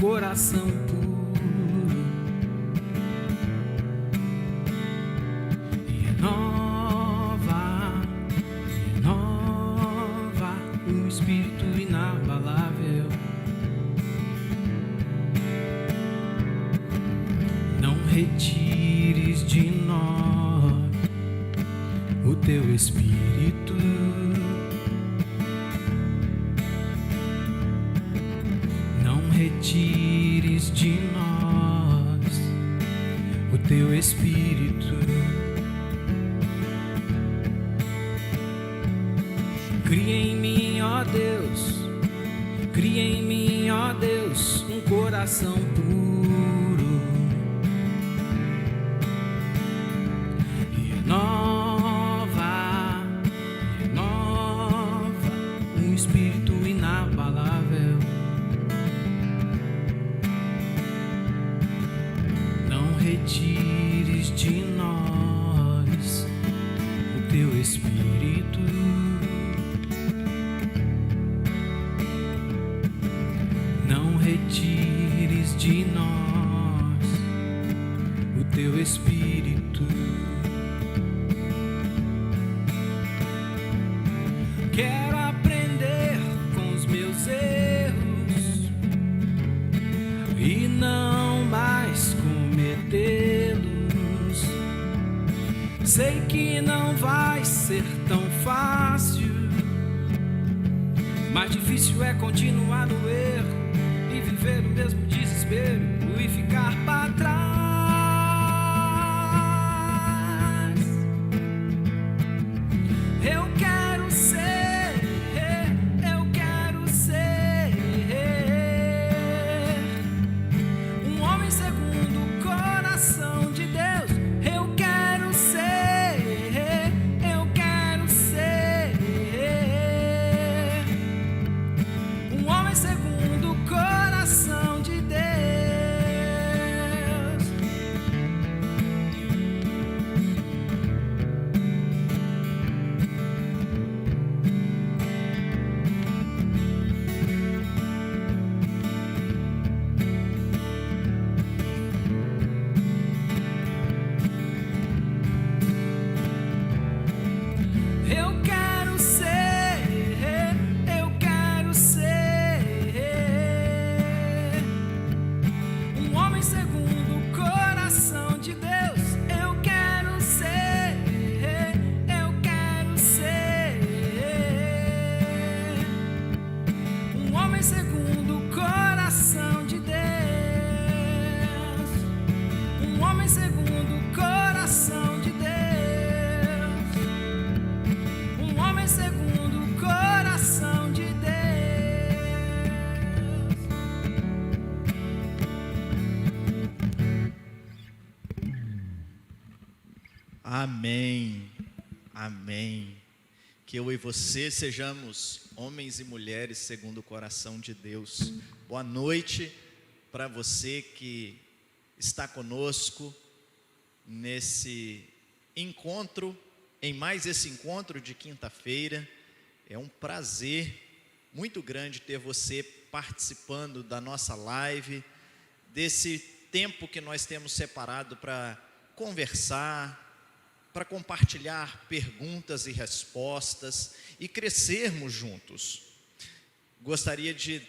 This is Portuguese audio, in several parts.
coração puro. E renova o espírito inabalável. Não retires de nós o teu espírito. Não retires de nós o teu espírito. Cria em mim, ó Deus, cria em mim, ó Deus, um coração puro. E renova um espírito inabalável. Não retires de nós o teu espírito. Não retires de nós o teu espírito. Quero aprender com os meus erros e não mais cometê-los. Sei que não vai ser tão fácil, mais difícil é continuar no erro e viver o mesmo desespero e ficar para trás. Eu quero ser um homem segundo o coração de Deus. Eu quero ser um homem segundo o coração de Deus. Eu quero ser um homem segundo o coração de Deus. Eu quero ser um homem segundo o coração de Deus. Um homem segundo o coração de Deus. Um homem segundo o coração de Deus. Amém, amém. Que eu e você sejamos homens e mulheres segundo o coração de Deus. Boa noite para você que está conosco nesse encontro, em mais esse encontro de quinta-feira. É um prazer muito grande ter você participando da nossa live, desse tempo que nós temos separado para conversar, para compartilhar perguntas e respostas e crescermos juntos. Gostaria de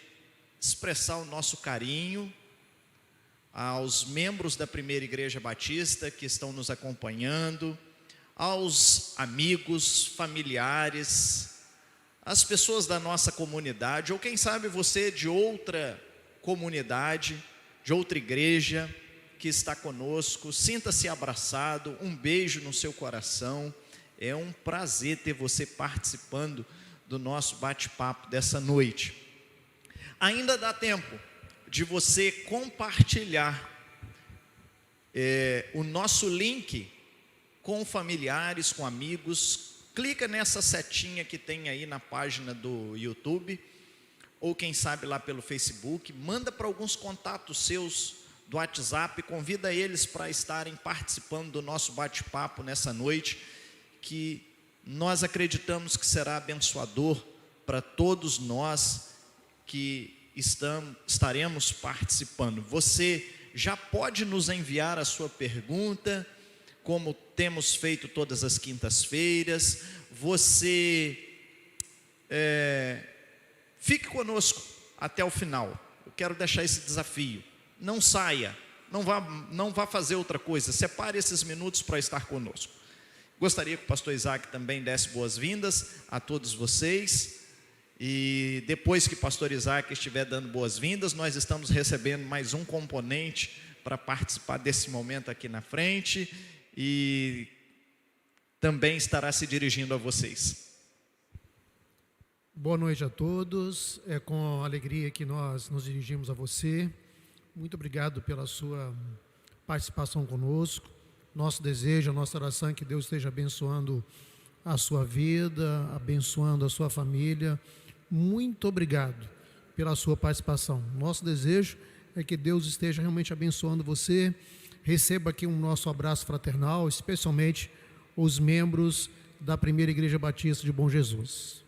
expressar o nosso carinho aos membros da Primeira Igreja Batista que estão nos acompanhando, aos amigos, familiares, às pessoas da nossa comunidade, ou quem sabe você de outra comunidade, de outra igreja que está conosco. Sinta-se abraçado, um beijo no seu coração. É um prazer ter você participando do nosso bate-papo dessa noite. Ainda dá tempo de você compartilhar o nosso link com familiares, com amigos. Clica nessa setinha que tem aí na página do YouTube, ou quem sabe lá pelo Facebook. Manda para alguns contatos seus do WhatsApp, convida eles para estarem participando do nosso bate-papo nessa noite, que nós acreditamos que será abençoador para todos nós que estaremos participando. Você já pode nos enviar a sua pergunta, como temos feito todas as quintas-feiras. Você fique conosco até o final. Eu quero deixar esse desafio. Não saia, não vá fazer outra coisa. Separe esses minutos para estar conosco. Gostaria que o pastor Isaac também desse boas-vindas a todos vocês. E depois que o pastor Isaac estiver dando boas-vindas, nós estamos recebendo mais um componente para participar desse momento aqui na frente. E também estará se dirigindo a vocês. Boa noite a todos. É com alegria que nós nos dirigimos a você. Muito obrigado pela sua participação conosco. Nosso desejo, a nossa oração é que Deus esteja abençoando a sua vida, abençoando a sua família. Muito obrigado pela sua participação. Nosso desejo é que Deus esteja realmente abençoando você. Receba aqui um nosso abraço fraternal, especialmente os membros da Primeira Igreja Batista de Bom Jesus.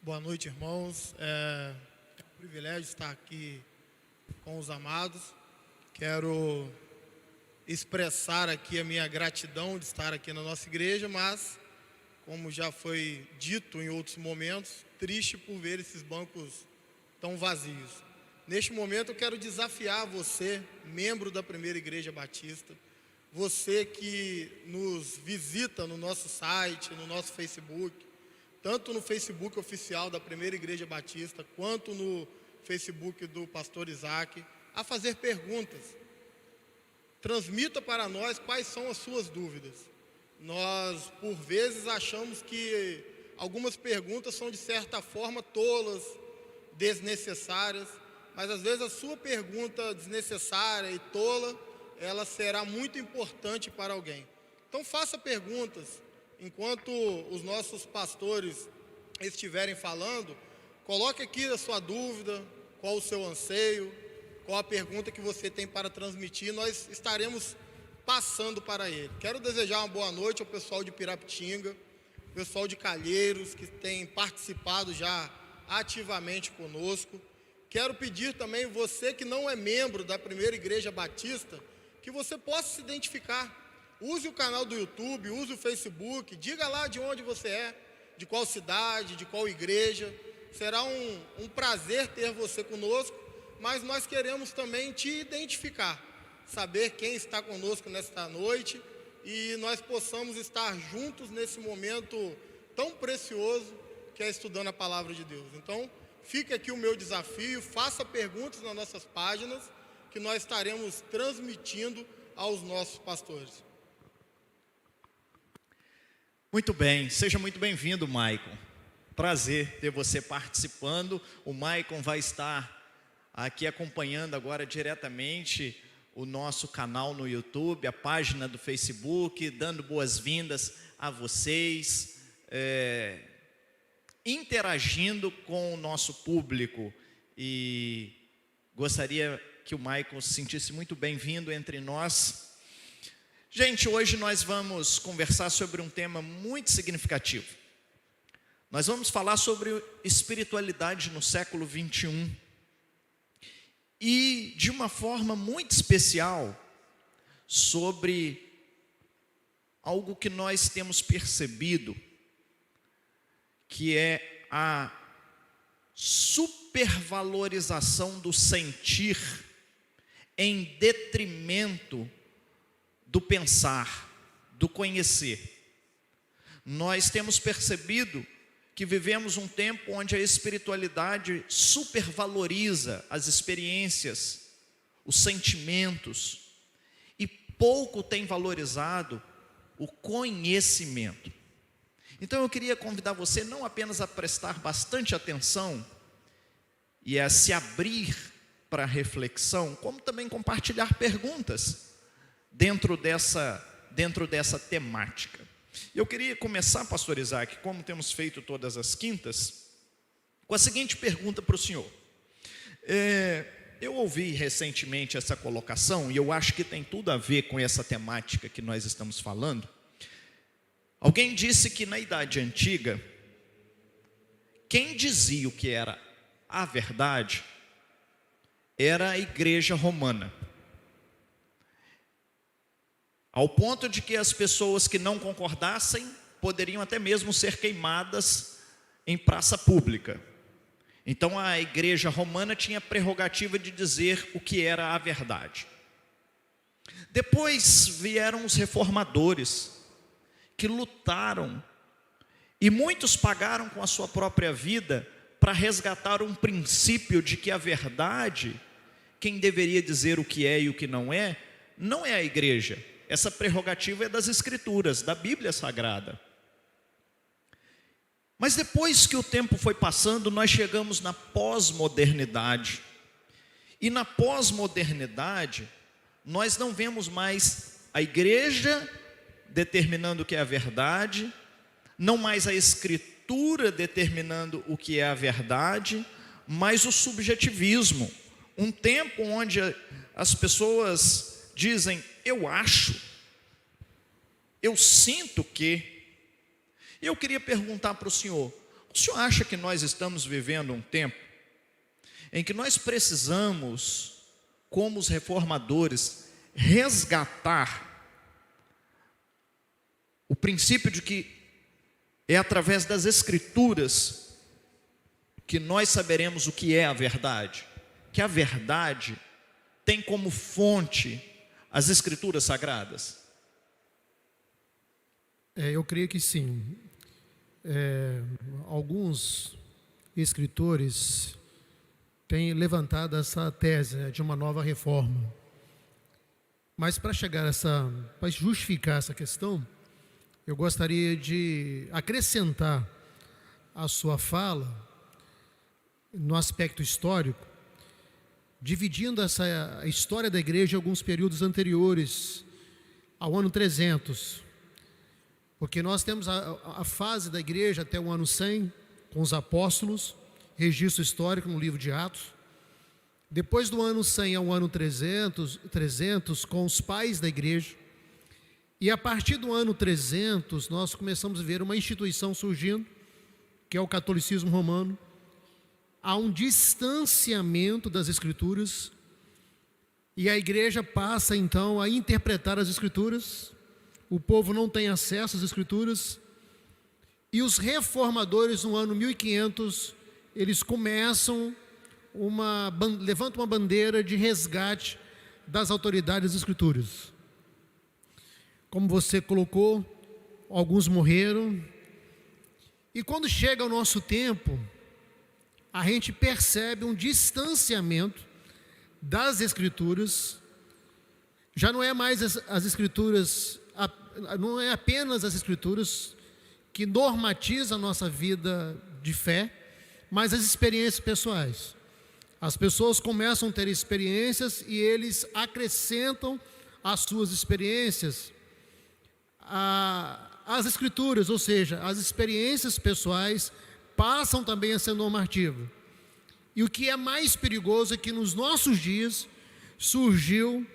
Boa noite, irmãos. É um privilégio estar aqui com os amados. Quero expressar aqui a minha gratidão de estar aqui na nossa igreja, mas, como já foi dito em outros momentos, triste por ver esses bancos tão vazios. Neste momento eu quero desafiar você, membro da Primeira Igreja Batista, você que nos visita no nosso site, no nosso Facebook, tanto no Facebook oficial da Primeira Igreja Batista, quanto no Facebook do pastor Isaac, a fazer perguntas. Transmita para nós quais são as suas dúvidas. Nós, por vezes, achamos que algumas perguntas são, de certa forma, tolas, desnecessárias, mas, às vezes, a sua pergunta desnecessária e tola, ela será muito importante para alguém. Então, faça perguntas. Enquanto os nossos pastores estiverem falando, coloque aqui a sua dúvida, qual o seu anseio, qual a pergunta que você tem para transmitir, nós estaremos passando para ele. Quero desejar uma boa noite ao pessoal de Pirapitinga, pessoal de Calheiros, que tem participado já ativamente conosco. Quero pedir também, você que não é membro da Primeira Igreja Batista, que você possa se identificar. Use o canal do YouTube, use o Facebook, diga lá de onde você é, de qual cidade, de qual igreja. Será um prazer ter você conosco, mas nós queremos também te identificar, saber quem está conosco nesta noite e nós possamos estar juntos nesse momento tão precioso que é estudando a Palavra de Deus. Então, fica aqui o meu desafio, faça perguntas nas nossas páginas que nós estaremos transmitindo aos nossos pastores. Muito bem, seja muito bem-vindo, Maicon. Prazer ter você participando. O Maicon vai estar aqui acompanhando agora diretamente o nosso canal no YouTube, a página do Facebook, dando boas-vindas a vocês, interagindo com o nosso público. E gostaria que o Maicon se sentisse muito bem-vindo entre nós. Gente, hoje nós vamos conversar sobre um tema muito significativo. Nós vamos falar sobre espiritualidade no século 21. E, de uma forma muito especial, sobre algo que nós temos percebido, que é a supervalorização do sentir em detrimento do pensar, do conhecer. Nós temos percebido que vivemos um tempo onde a espiritualidade supervaloriza as experiências, os sentimentos, e pouco tem valorizado o conhecimento. Então eu queria convidar você não apenas a prestar bastante atenção e a se abrir para a reflexão, como também compartilhar perguntas dentro dessa temática. Eu queria começar, pastor Isaac, como temos feito todas as quintas, com a seguinte pergunta para o senhor. Eu ouvi recentemente essa colocação, e eu acho que tem tudo a ver com essa temática que nós estamos falando. Alguém disse que na Idade Antiga, quem dizia o que era a verdade era a igreja romana. Ao ponto de que as pessoas que não concordassem poderiam até mesmo ser queimadas em praça pública. Então a igreja romana tinha a prerrogativa de dizer o que era a verdade. Depois vieram os reformadores, que lutaram, e muitos pagaram com a sua própria vida para resgatar um princípio de que a verdade, quem deveria dizer o que é e o que não é a igreja. Essa prerrogativa é das Escrituras, da Bíblia Sagrada. Mas depois que o tempo foi passando, nós chegamos na pós-modernidade. E na pós-modernidade, nós não vemos mais a igreja determinando o que é a verdade, não mais a Escritura determinando o que é a verdade, mas o subjetivismo. Um tempo onde as pessoas dizem, eu acho, eu sinto que. Eu queria perguntar para o senhor acha que nós estamos vivendo um tempo em que nós precisamos, como os reformadores, resgatar o princípio de que é através das Escrituras que nós saberemos o que é a verdade? Que a verdade tem como fonte as Escrituras Sagradas? Eu creio que sim. Alguns escritores têm levantado essa tese de uma nova reforma. Mas para justificar essa questão, eu gostaria de acrescentar a sua fala no aspecto histórico, dividindo a história da igreja em alguns períodos anteriores ao ano 300. Porque nós temos a fase da igreja até o ano 100, com os apóstolos, registro histórico no livro de Atos. Depois do ano 100 ao ano 300 com os pais da igreja. E a partir do ano 300, nós começamos a ver uma instituição surgindo, que é o catolicismo romano. Há um distanciamento das Escrituras, e a igreja passa então a interpretar as Escrituras. O povo não tem acesso às Escrituras, e os reformadores no ano 1500, eles levantam uma bandeira de resgate das autoridades das Escrituras. Como você colocou, alguns morreram, e quando chega o nosso tempo, a gente percebe um distanciamento das Escrituras. Já não é mais as Escrituras, não é apenas as Escrituras que normatizam a nossa vida de fé, mas as experiências pessoais. As pessoas começam a ter experiências e eles acrescentam às suas experiências as Escrituras, ou seja, as experiências pessoais passam também a ser normativa. E o que é mais perigoso é que nos nossos dias surgiu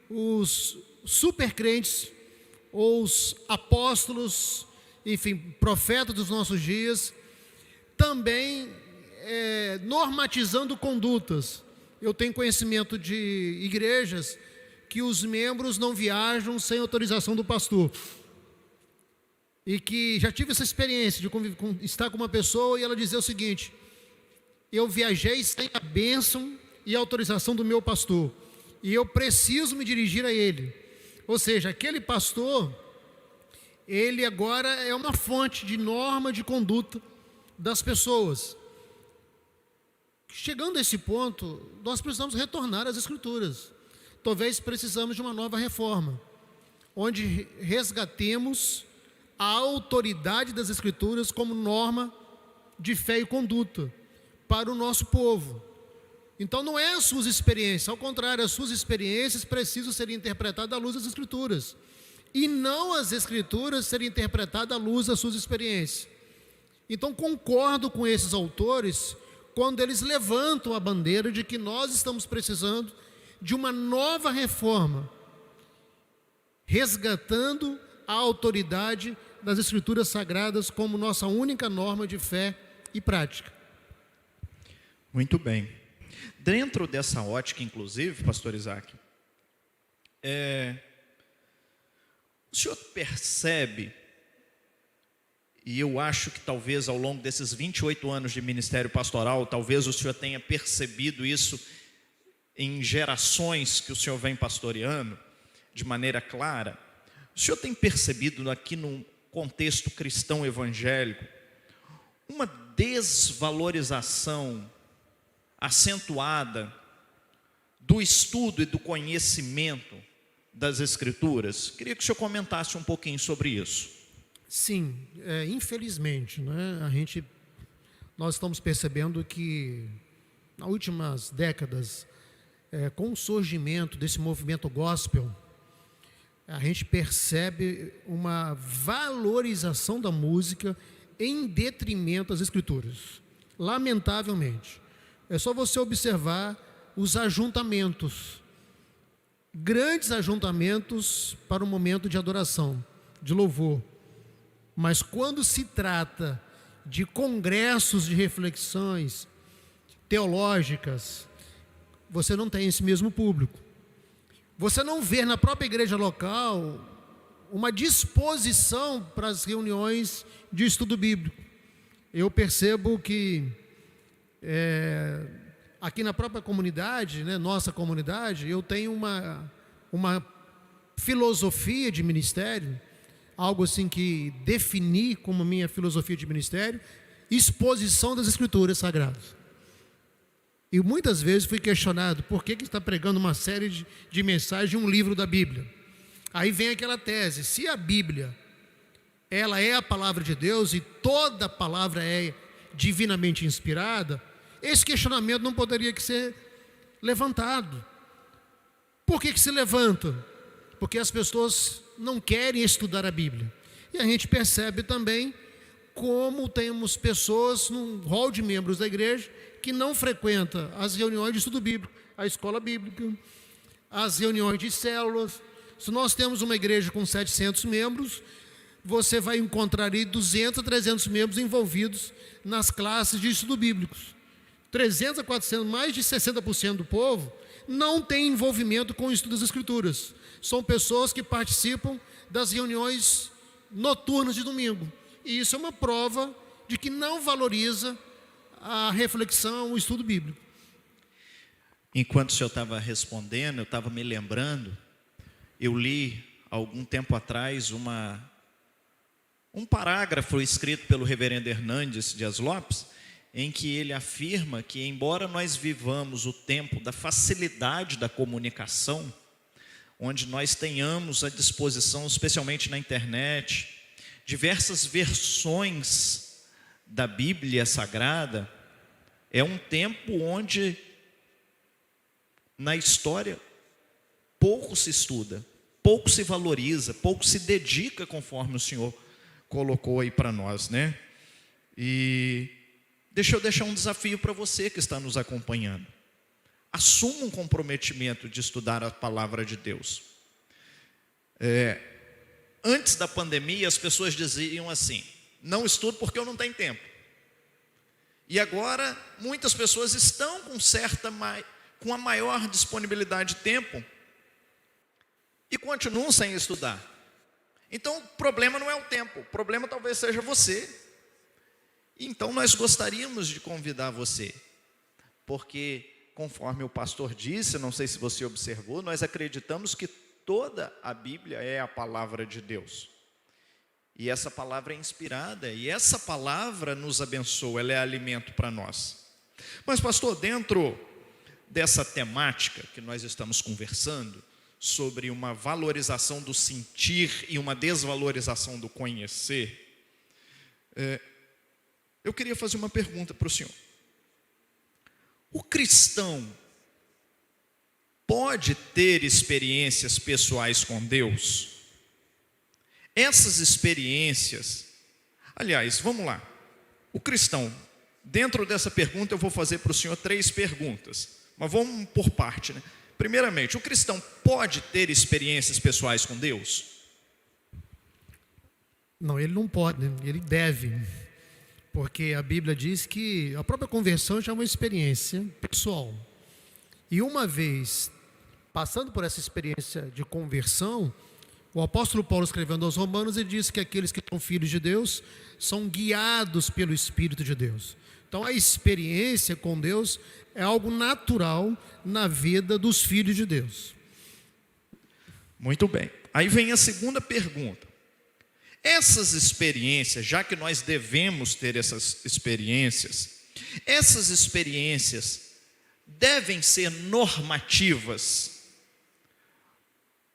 os supercrentes, ou os apóstolos, enfim, profetas dos nossos dias, também normatizando condutas. Eu tenho conhecimento de igrejas que os membros não viajam sem autorização do pastor. E que já tive essa experiência de estar com uma pessoa e ela dizer o seguinte: eu viajei sem a bênção e a autorização do meu pastor, e eu preciso me dirigir a ele. Ou seja, aquele pastor, ele agora é uma fonte de norma de conduta das pessoas. Chegando a esse ponto, nós precisamos retornar às Escrituras. Talvez precisamos de uma nova reforma, onde resgatemos a autoridade das Escrituras como norma de fé e conduta para o nosso povo. Então não é as suas experiências, ao contrário, as suas experiências precisam ser interpretadas à luz das Escrituras, e não as Escrituras serem interpretadas à luz das suas experiências. Então concordo com esses autores quando eles levantam a bandeira de que nós estamos precisando de uma nova reforma, resgatando a autoridade das Escrituras Sagradas como nossa única norma de fé e prática. Muito bem. Dentro dessa ótica, inclusive, pastor Isaac, o senhor percebe, e eu acho que talvez ao longo desses 28 anos de ministério pastoral, talvez o senhor tenha percebido isso em gerações que o senhor vem pastoreando, de maneira clara. O senhor tem percebido aqui no contexto cristão evangélico uma desvalorização acentuada do estudo e do conhecimento das Escrituras? Queria que o senhor comentasse um pouquinho sobre isso. Sim, infelizmente, né, nós estamos percebendo que nas últimas décadas, com o surgimento desse movimento gospel, a gente percebe uma valorização da música em detrimento das Escrituras, lamentavelmente. É só você observar os ajuntamentos, grandes ajuntamentos para o momento de adoração, de louvor. Mas quando se trata de congressos de reflexões teológicas, você não tem esse mesmo público. Você não vê na própria igreja local uma disposição para as reuniões de estudo bíblico. Eu percebo que aqui na própria comunidade, né, nossa comunidade, eu tenho uma filosofia de ministério, algo assim que defini como minha filosofia de ministério, exposição das Escrituras Sagradas. E muitas vezes fui questionado, por que está pregando uma série de mensagens de um livro da Bíblia? Aí vem aquela tese, se a Bíblia, ela é a palavra de Deus e toda palavra é divinamente inspirada, esse questionamento não poderia que ser levantado. Por que se levanta? Porque as pessoas não querem estudar a Bíblia. E a gente percebe também como temos pessoas num rol de membros da igreja que não frequenta as reuniões de estudo bíblico, a escola bíblica, as reuniões de células. Se nós temos uma igreja com 700 membros, você vai encontrar aí 200 a 300 membros envolvidos nas classes de estudo bíblicos. 300 a 400, mais de 60% do povo não tem envolvimento com o estudo das Escrituras. São pessoas que participam das reuniões noturnas de domingo. E isso é uma prova de que não valoriza a reflexão, o estudo bíblico. Enquanto o senhor estava respondendo, eu estava me lembrando, eu li algum tempo atrás um parágrafo escrito pelo reverendo Hernandes Dias Lopes, em que ele afirma que, embora nós vivamos o tempo da facilidade da comunicação, onde nós tenhamos à disposição, especialmente na internet, diversas versões da Bíblia Sagrada, é um tempo onde, na história, pouco se estuda, pouco se valoriza, pouco se dedica, conforme o Senhor colocou aí para nós, né? E deixa eu deixar um desafio para você que está nos acompanhando. Assuma um comprometimento de estudar a palavra de Deus. Antes da pandemia, as pessoas diziam assim: não estudo porque eu não tenho tempo. E agora, muitas pessoas estão com a maior disponibilidade de tempo e continuam sem estudar. Então, o problema não é o tempo, o problema talvez seja você. Então, nós gostaríamos de convidar você, porque, conforme o pastor disse, não sei se você observou, nós acreditamos que toda a Bíblia é a palavra de Deus. E essa palavra é inspirada, e essa palavra nos abençoa, ela é alimento para nós. Mas, pastor, dentro dessa temática que nós estamos conversando, sobre uma valorização do sentir e uma desvalorização do conhecer, eu queria fazer uma pergunta para o senhor. O cristão pode ter experiências pessoais com Deus? Essas experiências, aliás, vamos lá. O cristão, dentro dessa pergunta eu vou fazer para o senhor 3 perguntas, mas vamos por parte, né? Primeiramente, o cristão pode ter experiências pessoais com Deus? Não, ele não pode, né? Ele deve. Porque a Bíblia diz que a própria conversão já é uma experiência pessoal. E uma vez passando por essa experiência de conversão, o apóstolo Paulo, escrevendo aos Romanos, ele diz que aqueles que são filhos de Deus são guiados pelo Espírito de Deus. Então a experiência com Deus é algo natural na vida dos filhos de Deus. Muito bem. Aí vem a segunda pergunta. Essas experiências, já que nós devemos ter essas experiências devem ser normativas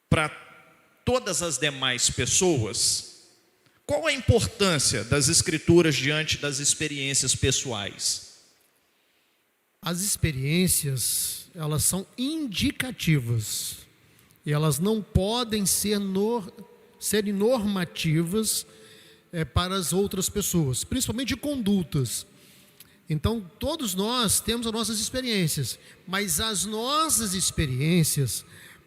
para todas as demais pessoas? Qual a importância das Escrituras diante das experiências pessoais? As experiências, elas são indicativas. E elas não podem serem normativas para as outras pessoas, principalmente de condutas. Então, todos nós temos as nossas experiências, mas as nossas experiências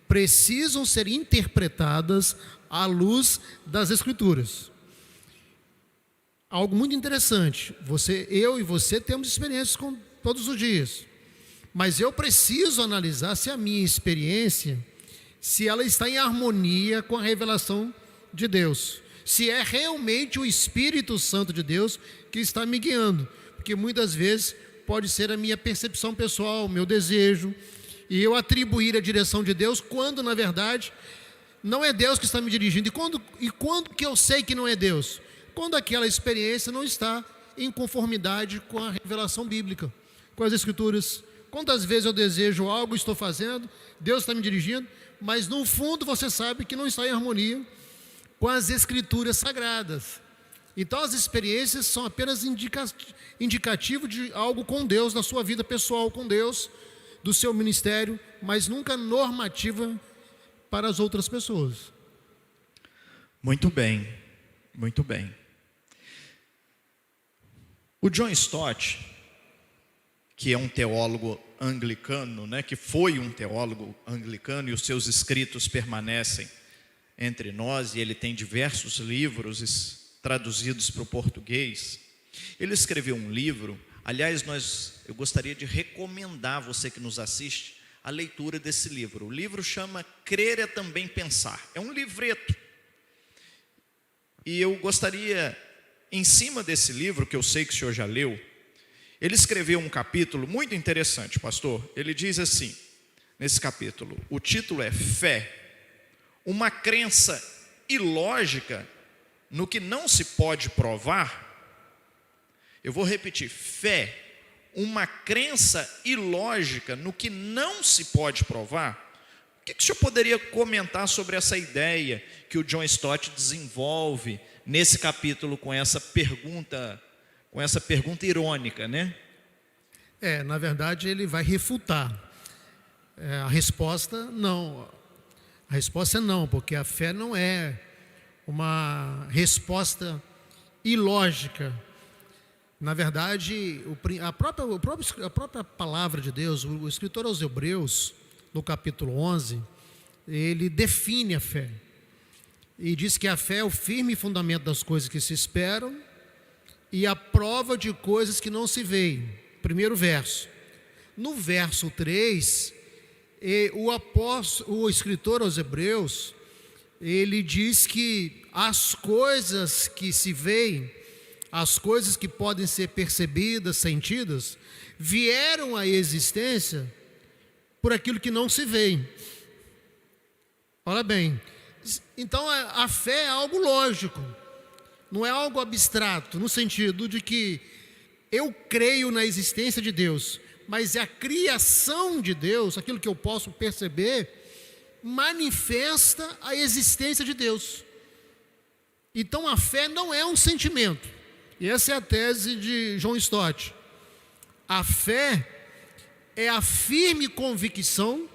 precisam ser interpretadas à luz das Escrituras. Algo muito interessante, eu e você temos experiências todos os dias, mas eu preciso analisar se a minha experiência, se ela está em harmonia com a revelação de Deus, se é realmente o Espírito Santo de Deus que está me guiando, porque muitas vezes pode ser a minha percepção pessoal, o meu desejo, e eu atribuir a direção de Deus, quando na verdade não é Deus que está me dirigindo. E quando que eu sei que não é Deus? Quando aquela experiência não está em conformidade com a revelação bíblica, com as Escrituras. Quantas vezes eu desejo algo, estou fazendo, Deus está me dirigindo, mas no fundo você sabe que não está em harmonia com as Escrituras sagradas. Então as experiências são apenas indicativo de algo com Deus, na sua vida pessoal com Deus, do seu ministério, mas nunca normativa para as outras pessoas. Muito bem, muito bem. O John Stott, que é um teólogo anglicano, que foi um teólogo anglicano, e os seus escritos permanecem entre nós, e ele tem diversos livros traduzidos para o português. Ele escreveu um livro, aliás, eu gostaria de recomendar a você que nos assiste a leitura desse livro. O livro chama Crer é Também Pensar. É um livreto. E eu gostaria, em cima desse livro, que eu sei que o senhor já leu, ele escreveu um capítulo muito interessante, pastor. Ele diz assim, nesse capítulo, o título é Fé, uma crença ilógica no que não se pode provar. Eu vou repetir, fé, uma crença ilógica no que não se pode provar. O que o senhor poderia comentar sobre essa ideia que o John Stott desenvolve nesse capítulo com essa pergunta irônica, Na verdade ele vai refutar. A resposta não. A resposta é não, porque a fé não é uma resposta ilógica. Na verdade, a própria palavra de Deus, o escritor aos Hebreus, no capítulo 11, ele define a fé. E diz que a fé é o firme fundamento das coisas que se esperam e a prova de coisas que não se veem. Primeiro verso. No verso 3, o escritor aos Hebreus, ele diz que as coisas que se veem, as coisas que podem ser percebidas, sentidas, vieram à existência por aquilo que não se vê. Olha bem, então a fé é algo lógico, não é algo abstrato, no sentido de que eu creio na existência de Deus, mas a criação de Deus, aquilo que eu posso perceber, manifesta a existência de Deus. Então a fé não é um sentimento. E essa é a tese de John Stott. A fé é a firme convicção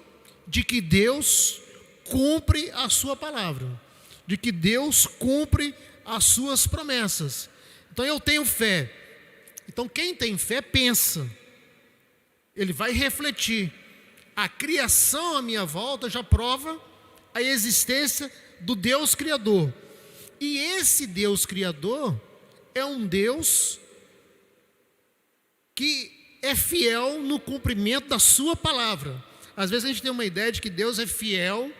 de que Deus cumpre a sua palavra, de que Deus cumpre as suas promessas. Então eu tenho fé. Então quem tem fé pensa, ele vai refletir. A criação à minha volta já prova a existência do Deus Criador. E esse Deus Criador é um Deus que é fiel no cumprimento da sua palavra. Às vezes a gente tem uma ideia de que Deus é fiel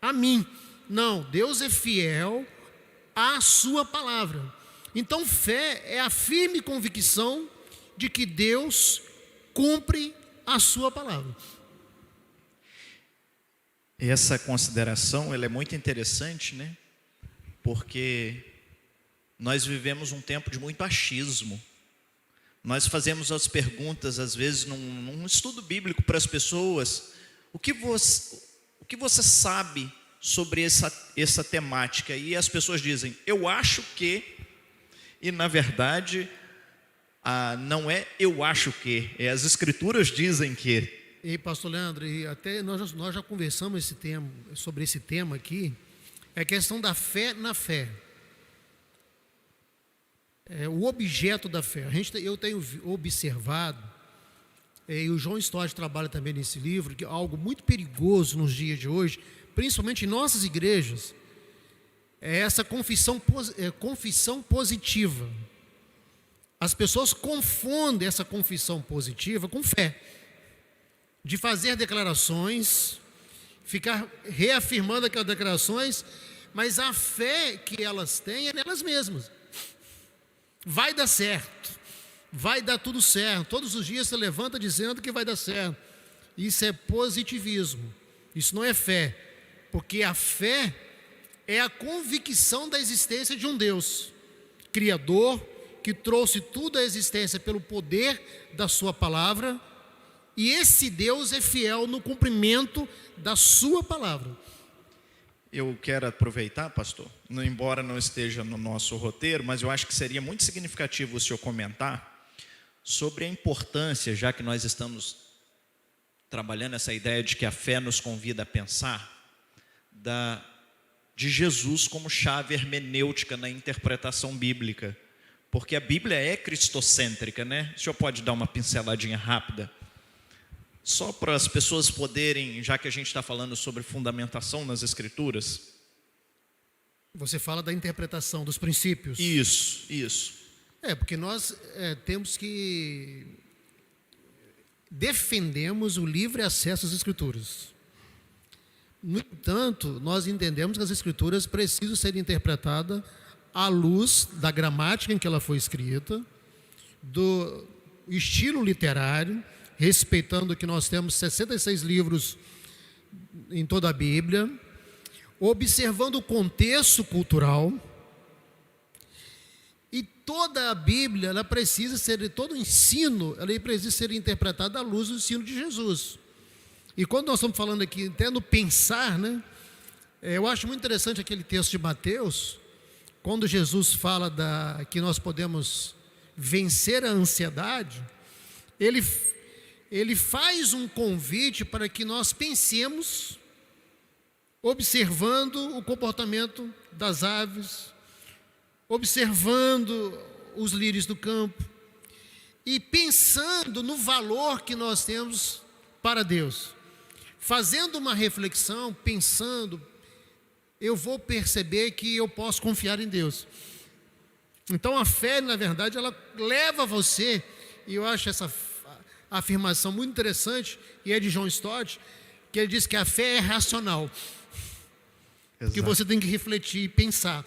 a mim. Não, Deus é fiel à sua palavra. Então, fé é a firme convicção de que Deus cumpre a sua palavra. Essa consideração, ela é muito interessante, né? Porque nós vivemos um tempo de muito achismo. Nós fazemos as perguntas, às vezes, num estudo bíblico para as pessoas: o que você sabe sobre essa temática? E as pessoas dizem: eu acho que, e na verdade, não é eu acho que, as Escrituras dizem que. E pastor Leandro, e até nós já conversamos sobre esse tema aqui, é a questão da fé na fé. O objeto da fé. Eu tenho observado, e o João Stott trabalha também nesse livro, que é algo muito perigoso nos dias de hoje, principalmente em nossas igrejas, é essa confissão positiva. As pessoas confundem essa confissão positiva com fé, de fazer declarações, ficar reafirmando aquelas declarações, mas a fé que elas têm é nelas mesmas. Vai dar certo, vai dar tudo certo. Todos os dias você levanta dizendo que vai dar certo. Isso é positivismo, isso não é fé, porque a fé é a convicção da existência de um Deus Criador, que trouxe tudo à existência pelo poder da sua palavra, e esse Deus é fiel no cumprimento da sua palavra. Eu quero aproveitar, pastor, embora não esteja no nosso roteiro, mas eu acho que seria muito significativo o senhor comentar sobre a importância, já que nós estamos trabalhando essa ideia de que a fé nos convida a pensar, de Jesus como chave hermenêutica na interpretação bíblica, porque a Bíblia é cristocêntrica, né? O senhor pode dar uma pinceladinha rápida? Só para as pessoas poderem, já que a gente está falando sobre fundamentação nas Escrituras. Você fala da interpretação dos princípios. Isso. Porque nós temos que defendemos o livre acesso às Escrituras. No entanto, nós entendemos que as Escrituras precisam ser interpretadas à luz da gramática em que ela foi escrita, do estilo literário, respeitando que nós temos 66 livros em toda a Bíblia, observando o contexto cultural, e toda a Bíblia, todo o ensino, ela precisa ser interpretado à luz do ensino de Jesus. E quando nós estamos falando aqui, até no pensar, né? Eu acho muito interessante aquele texto de Mateus, quando Jesus fala que nós podemos vencer a ansiedade, ele faz um convite para que nós pensemos, observando o comportamento das aves, observando os lírios do campo, e pensando no valor que nós temos para Deus. Fazendo uma reflexão, pensando, eu vou perceber que eu posso confiar em Deus. Então a fé, na verdade, ela leva você, e eu acho essa afirmação muito interessante, e é de John Stott, que ele diz que a fé é racional. Exato. Que você tem que refletir e pensar.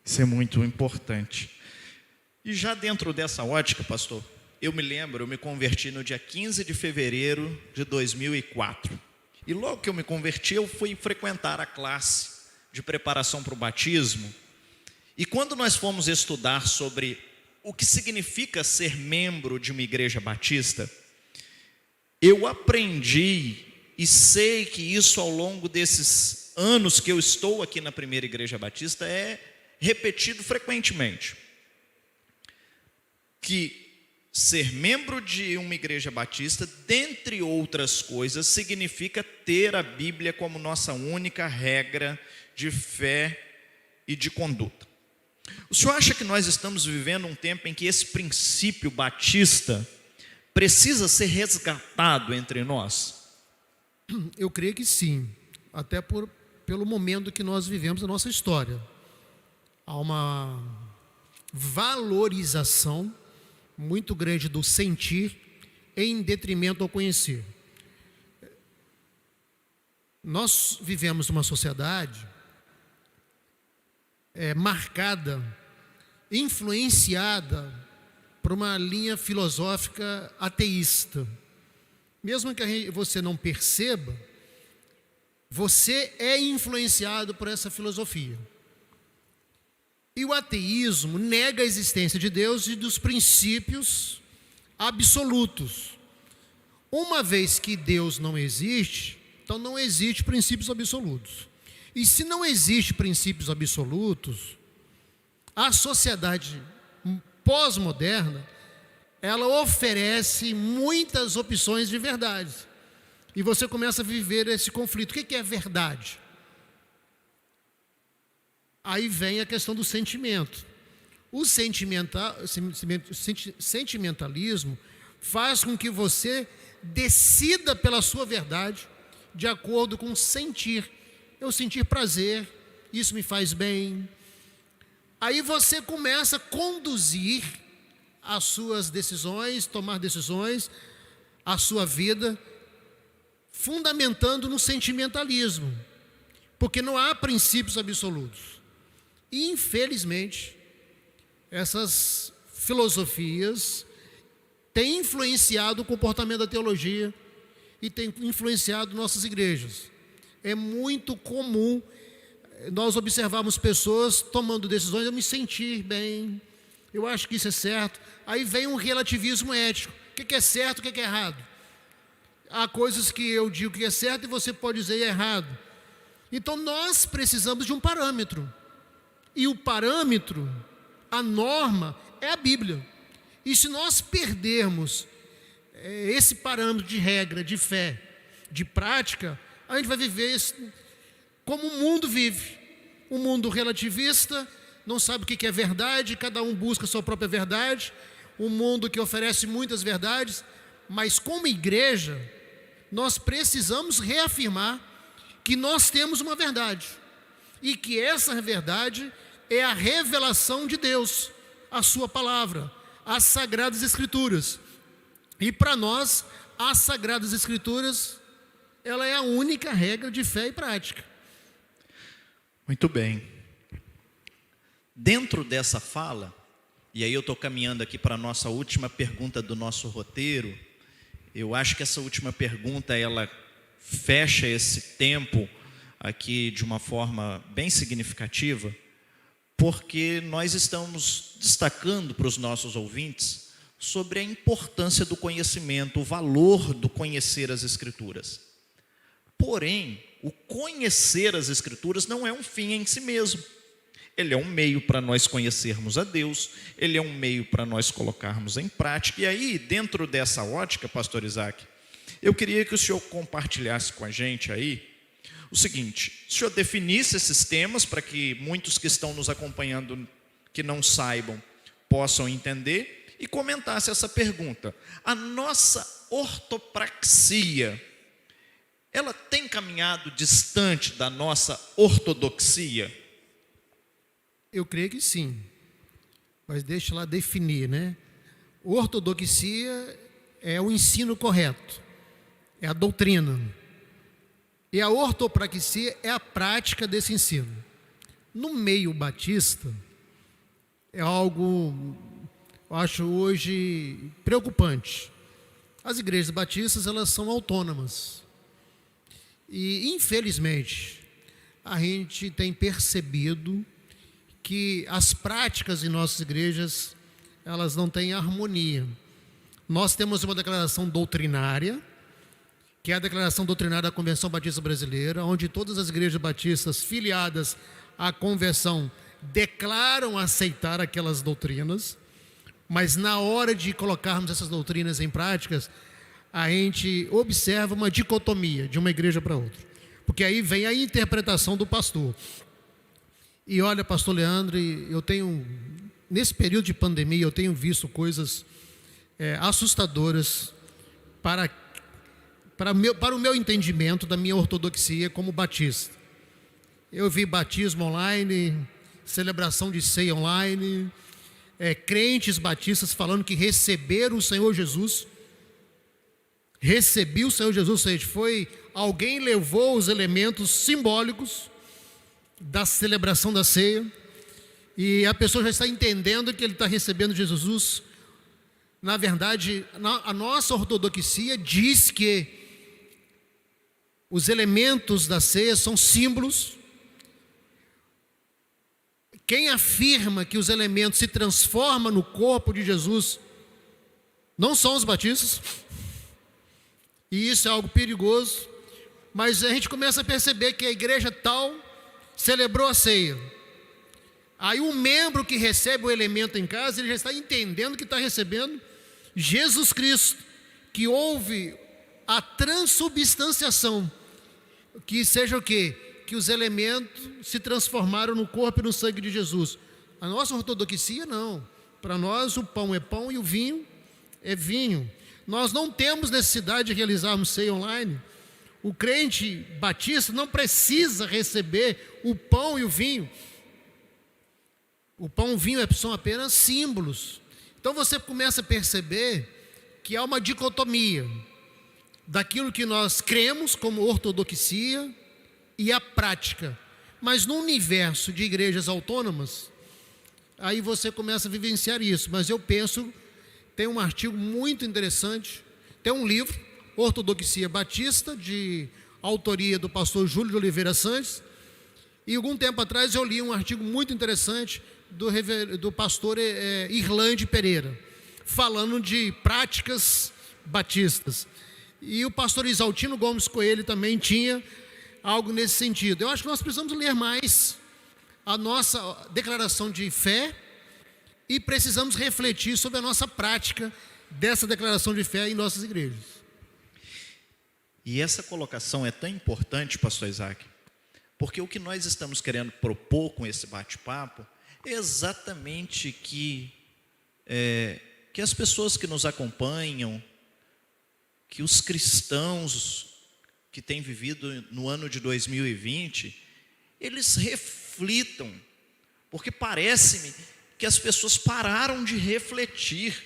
Isso é muito importante. E já dentro dessa ótica, pastor, eu me converti no dia 15 de fevereiro de 2004. E logo que eu me converti, eu fui frequentar a classe de preparação para o batismo. E quando nós fomos estudar sobre o que significa ser membro de uma igreja batista, eu aprendi e sei que isso ao longo desses anos que eu estou aqui na primeira igreja batista é repetido frequentemente. Que ser membro de uma igreja batista, dentre outras coisas, significa ter a Bíblia como nossa única regra de fé e de conduta. O senhor acha que nós estamos vivendo um tempo em que esse princípio batista precisa ser resgatado entre nós? Eu creio que sim, até pelo momento que nós vivemos na nossa história. Há uma valorização muito grande do sentir em detrimento ao conhecer. Nós vivemos uma sociedade marcada, influenciada por uma linha filosófica ateísta. Mesmo que você não perceba, você é influenciado por essa filosofia. E o ateísmo nega a existência de Deus e dos princípios absolutos. Uma vez que Deus não existe, então não existe princípios absolutos. E se não existe princípios absolutos, a sociedade pós-moderna, ela oferece muitas opções de verdade. E você começa a viver esse conflito. O que é verdade? Aí vem a questão do sentimento. O sentimentalismo faz com que você decida pela sua verdade de acordo com sentir. Eu sentir prazer, isso me faz bem. Aí você começa a conduzir as suas decisões, tomar decisões, a sua vida, fundamentando no sentimentalismo, porque não há princípios absolutos. E, infelizmente, essas filosofias têm influenciado o comportamento da teologia e têm influenciado nossas igrejas. É muito comum nós observarmos pessoas tomando decisões, eu me sentir bem, eu acho que isso é certo. Aí vem um relativismo ético. O que é certo, o que é errado? Há coisas que eu digo que é certo e você pode dizer é errado. Então nós precisamos de um parâmetro. E o parâmetro, a norma, é a Bíblia. E se nós perdermos esse parâmetro de regra, de fé, de prática, a gente vai viver como o mundo vive. Um mundo relativista, não sabe o que é verdade, cada um busca a sua própria verdade. Um mundo que oferece muitas verdades, mas como igreja, nós precisamos reafirmar que nós temos uma verdade. E que essa verdade é a revelação de Deus, a sua palavra, as Sagradas Escrituras. E para nós, as Sagradas Escrituras, ela é a única regra de fé e prática. Muito bem. Dentro dessa fala, e aí eu estou caminhando aqui para a nossa última pergunta do nosso roteiro, eu acho que essa última pergunta, ela fecha esse tempo aqui de uma forma bem significativa, porque nós estamos destacando para os nossos ouvintes sobre a importância do conhecimento, o valor do conhecer as Escrituras. Porém, o conhecer as Escrituras não é um fim em si mesmo. Ele é um meio para nós conhecermos a Deus, ele é um meio para nós colocarmos em prática. E aí, dentro dessa ótica, pastor Isaac, eu queria que o senhor compartilhasse com a gente aí o seguinte: o senhor definisse esses temas para que muitos que estão nos acompanhando, que não saibam, possam entender, e comentasse essa pergunta: a nossa ortopraxia, ela tem caminhado distante da nossa ortodoxia? Eu creio que sim, mas deixa lá definir, né? Ortodoxia é o ensino correto, é a doutrina. E a ortopraxia é a prática desse ensino. No meio batista, é algo, eu acho hoje, preocupante. As igrejas batistas, elas são autônomas. E, infelizmente, a gente tem percebido que as práticas em nossas igrejas, elas não têm harmonia. Nós temos uma declaração doutrinária, que é a declaração doutrinária da Convenção Batista Brasileira, onde todas as igrejas batistas filiadas à convenção declaram aceitar aquelas doutrinas, mas na hora de colocarmos essas doutrinas em práticas, a gente observa uma dicotomia de uma igreja para outra, porque aí vem a interpretação do pastor. E olha, pastor Leandro, eu tenho, nesse período de pandemia, eu tenho visto coisas assustadoras para o meu entendimento da minha ortodoxia como batista. Eu vi batismo online, celebração de ceia online, crentes batistas falando que receberam o Senhor Jesus. Recebi o Senhor Jesus, ou seja, alguém levou os elementos simbólicos da celebração da ceia, e a pessoa já está entendendo que ele está recebendo Jesus. Na verdade, a nossa ortodoxia diz que os elementos da ceia são símbolos. Quem afirma que os elementos se transformam no corpo de Jesus não são os batistas, e isso é algo perigoso. Mas a gente começa a perceber que a igreja tal celebrou a ceia. Aí o membro que recebe o elemento em casa, ele já está entendendo que está recebendo Jesus Cristo, que houve a transubstanciação, que seja o quê? Que os elementos se transformaram no corpo e no sangue de Jesus. A nossa ortodoxia não. Para nós o pão é pão e o vinho é vinho. Nós não temos necessidade de realizarmos ceia online. O crente batista não precisa receber o pão e o vinho. O pão e o vinho são apenas símbolos. Então você começa a perceber que há uma dicotomia daquilo que nós cremos como ortodoxia e a prática. Mas no universo de igrejas autônomas, aí você começa a vivenciar isso. Mas eu penso, tem um artigo muito interessante, tem um livro, Ortodoxia Batista, de autoria do pastor Júlio de Oliveira Santos, e algum tempo atrás eu li um artigo muito interessante do pastor Irlande Pereira, falando de práticas batistas. E o pastor Isaltino Gomes Coelho também tinha algo nesse sentido. Eu acho que nós precisamos ler mais a nossa declaração de fé e precisamos refletir sobre a nossa prática dessa declaração de fé em nossas igrejas. E essa colocação é tão importante, pastor Isaac, porque o que nós estamos querendo propor com esse bate-papo é exatamente que as pessoas que nos acompanham, que os cristãos que têm vivido no ano de 2020, eles reflitam, porque parece-me que as pessoas pararam de refletir,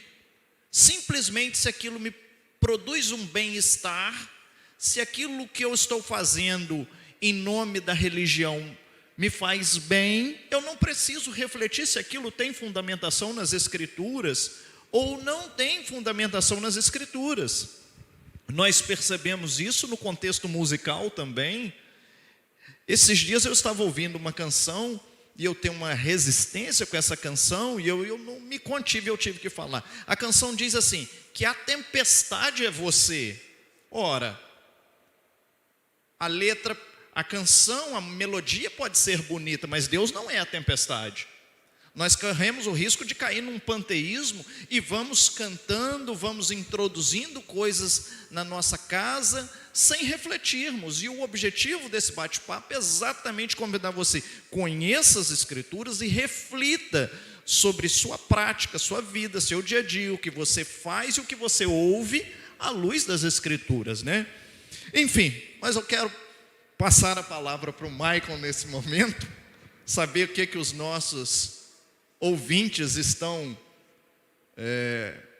simplesmente se aquilo me produz um bem-estar, se aquilo que eu estou fazendo em nome da religião me faz bem, eu não preciso refletir se aquilo tem fundamentação nas Escrituras ou não tem fundamentação nas Escrituras. Nós percebemos isso no contexto musical também. Esses dias eu estava ouvindo uma canção e eu tenho uma resistência com essa canção e eu não me contive, eu tive que falar. A canção diz assim, que a tempestade é você. Ora, a letra, a canção, a melodia pode ser bonita, mas Deus não é a tempestade. Nós corremos o risco de cair num panteísmo e vamos cantando, vamos introduzindo coisas na nossa casa sem refletirmos. E o objetivo desse bate-papo é exatamente convidar você, conheça as Escrituras e reflita sobre sua prática, sua vida, seu dia a dia, o que você faz e o que você ouve à luz das Escrituras, né? Enfim, mas eu quero passar a palavra para o Michael nesse momento, saber o que os nossos ouvintes estão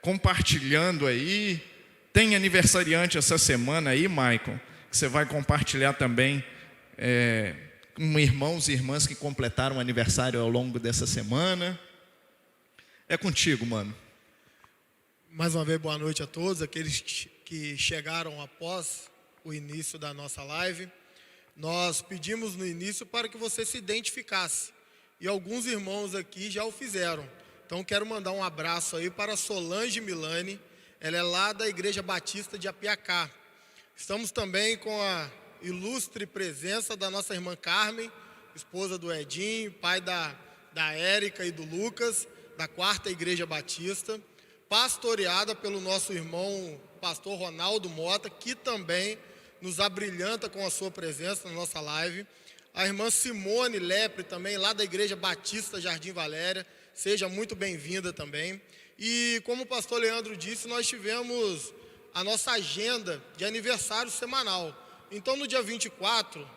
compartilhando aí. Tem aniversariante essa semana aí, Michael, que você vai compartilhar também com irmãos e irmãs que completaram o aniversário ao longo dessa semana. É contigo, mano. Mais uma vez, boa noite a todos, aqueles que chegaram após o início da nossa live. Nós pedimos no início para que você se identificasse, e alguns irmãos aqui já o fizeram. Então quero mandar um abraço aí para Solange Milani, ela é lá da Igreja Batista de Apiacá. Estamos também com a ilustre presença da nossa irmã Carmen, esposa do Edinho, pai da Érica e do Lucas, da 4ª Igreja Batista, pastoreada pelo nosso irmão pastor Ronaldo Mota, que também nos abrilhanta com a sua presença na nossa live. A irmã Simone Lepre também, lá da Igreja Batista Jardim Valéria, seja muito bem-vinda também. E como o pastor Leandro disse, nós tivemos a nossa agenda de aniversário semanal. Então no dia 24,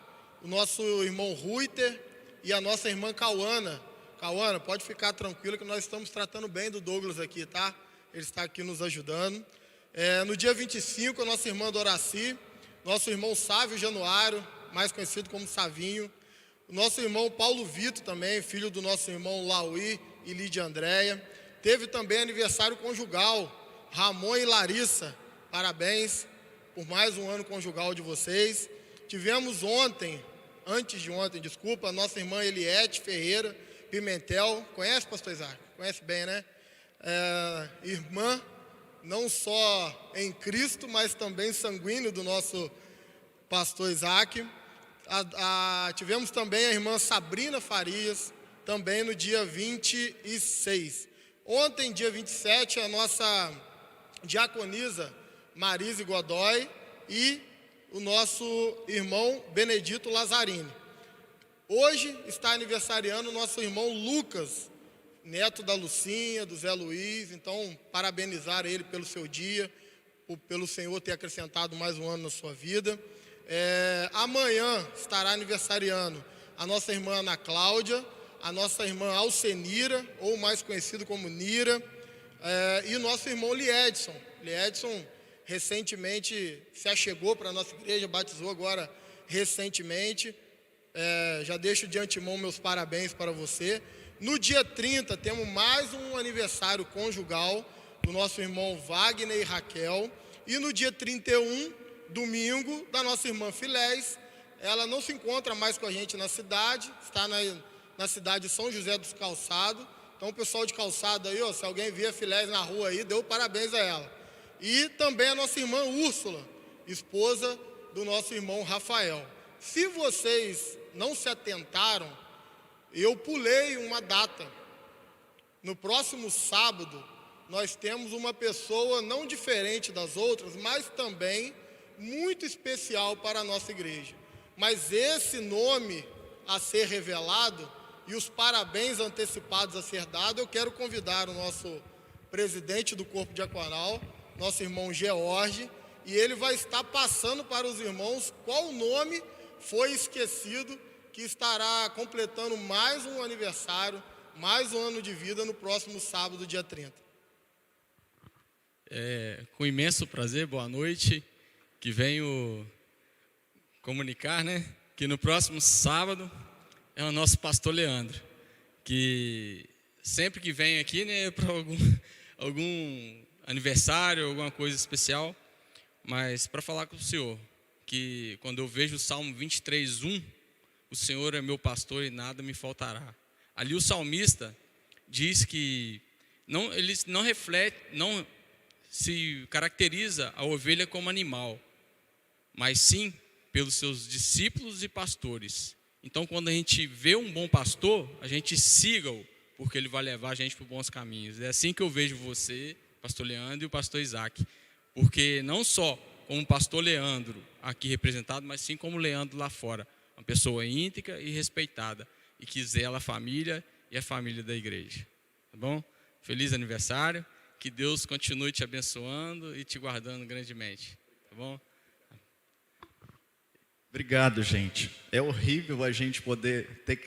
o nosso irmão Ruiter e a nossa irmã Cauana Cauana, pode ficar tranquilo que nós estamos tratando bem do Douglas aqui, tá? Ele está aqui nos ajudando. No dia 25, a nossa irmã Doraci, nosso irmão Sávio Januário, mais conhecido como Savinho, o nosso irmão Paulo Vitor também, filho do nosso irmão Lauí e Lídia Andréia. Teve também aniversário conjugal, Ramon e Larissa, parabéns por mais um ano conjugal de vocês. Tivemos antes de ontem, a nossa irmã Eliette Ferreira Pimentel, conhece, pastor Isaac? Conhece bem, né? Irmã, não só em Cristo, mas também sanguíneo do nosso pastor Isaac. Tivemos também a irmã Sabrina Farias, também no dia 26. Ontem, dia 27, a nossa diaconisa Marise Godoy e o nosso irmão Benedito Lazzarini. Hoje está aniversariando o nosso irmão Lucas, neto da Lucinha, do Zé Luiz. Então, parabenizar ele pelo seu dia, pelo Senhor ter acrescentado mais um ano na sua vida. Amanhã estará aniversariando a nossa irmã Ana Cláudia, a nossa irmã Alcenira, ou mais conhecido como Nira, e o nosso irmão Liedson. Liedson recentemente se achegou para a nossa igreja, batizou agora recentemente. Já deixo de antemão meus parabéns para você. No dia 30 temos mais um aniversário conjugal do nosso irmão Wagner e Raquel. E no dia 31, domingo, da nossa irmã Filés. Ela não se encontra mais com a gente na cidade, está na cidade de São José dos Calçados. Então o pessoal de Calçado aí, se alguém via Filés na rua aí, deu parabéns a ela. E também a nossa irmã Úrsula, esposa do nosso irmão Rafael. Se vocês não se atentaram, eu pulei uma data. No próximo sábado, nós temos uma pessoa não diferente das outras, mas também muito especial para a nossa igreja. Mas esse nome a ser revelado e os parabéns antecipados a ser dado, eu quero convidar o nosso presidente do Corpo Diaconal, nosso irmão George, e ele vai estar passando para os irmãos qual nome foi esquecido, que estará completando mais um aniversário, mais um ano de vida no próximo sábado, dia 30. Com imenso prazer, boa noite, que venho comunicar, que no próximo sábado é o nosso pastor Leandro, que sempre que vem aqui, para algum aniversário, alguma coisa especial, mas para falar com o senhor, que quando eu vejo o Salmo 23:1, o Senhor é meu pastor e nada me faltará. Ali o salmista diz que ele não se caracteriza a ovelha como animal, mas sim pelos seus discípulos e pastores. Então, quando a gente vê um bom pastor, a gente siga-o, porque ele vai levar a gente para os bons caminhos. É assim que eu vejo você, pastor Leandro, e o pastor Isaac, porque não só como o pastor Leandro aqui representado, mas sim como Leandro lá fora, uma pessoa íntegra e respeitada, e que zela a família e a família da igreja. Tá bom? Feliz aniversário, que Deus continue te abençoando e te guardando grandemente. Tá bom? Obrigado, gente. É horrível a gente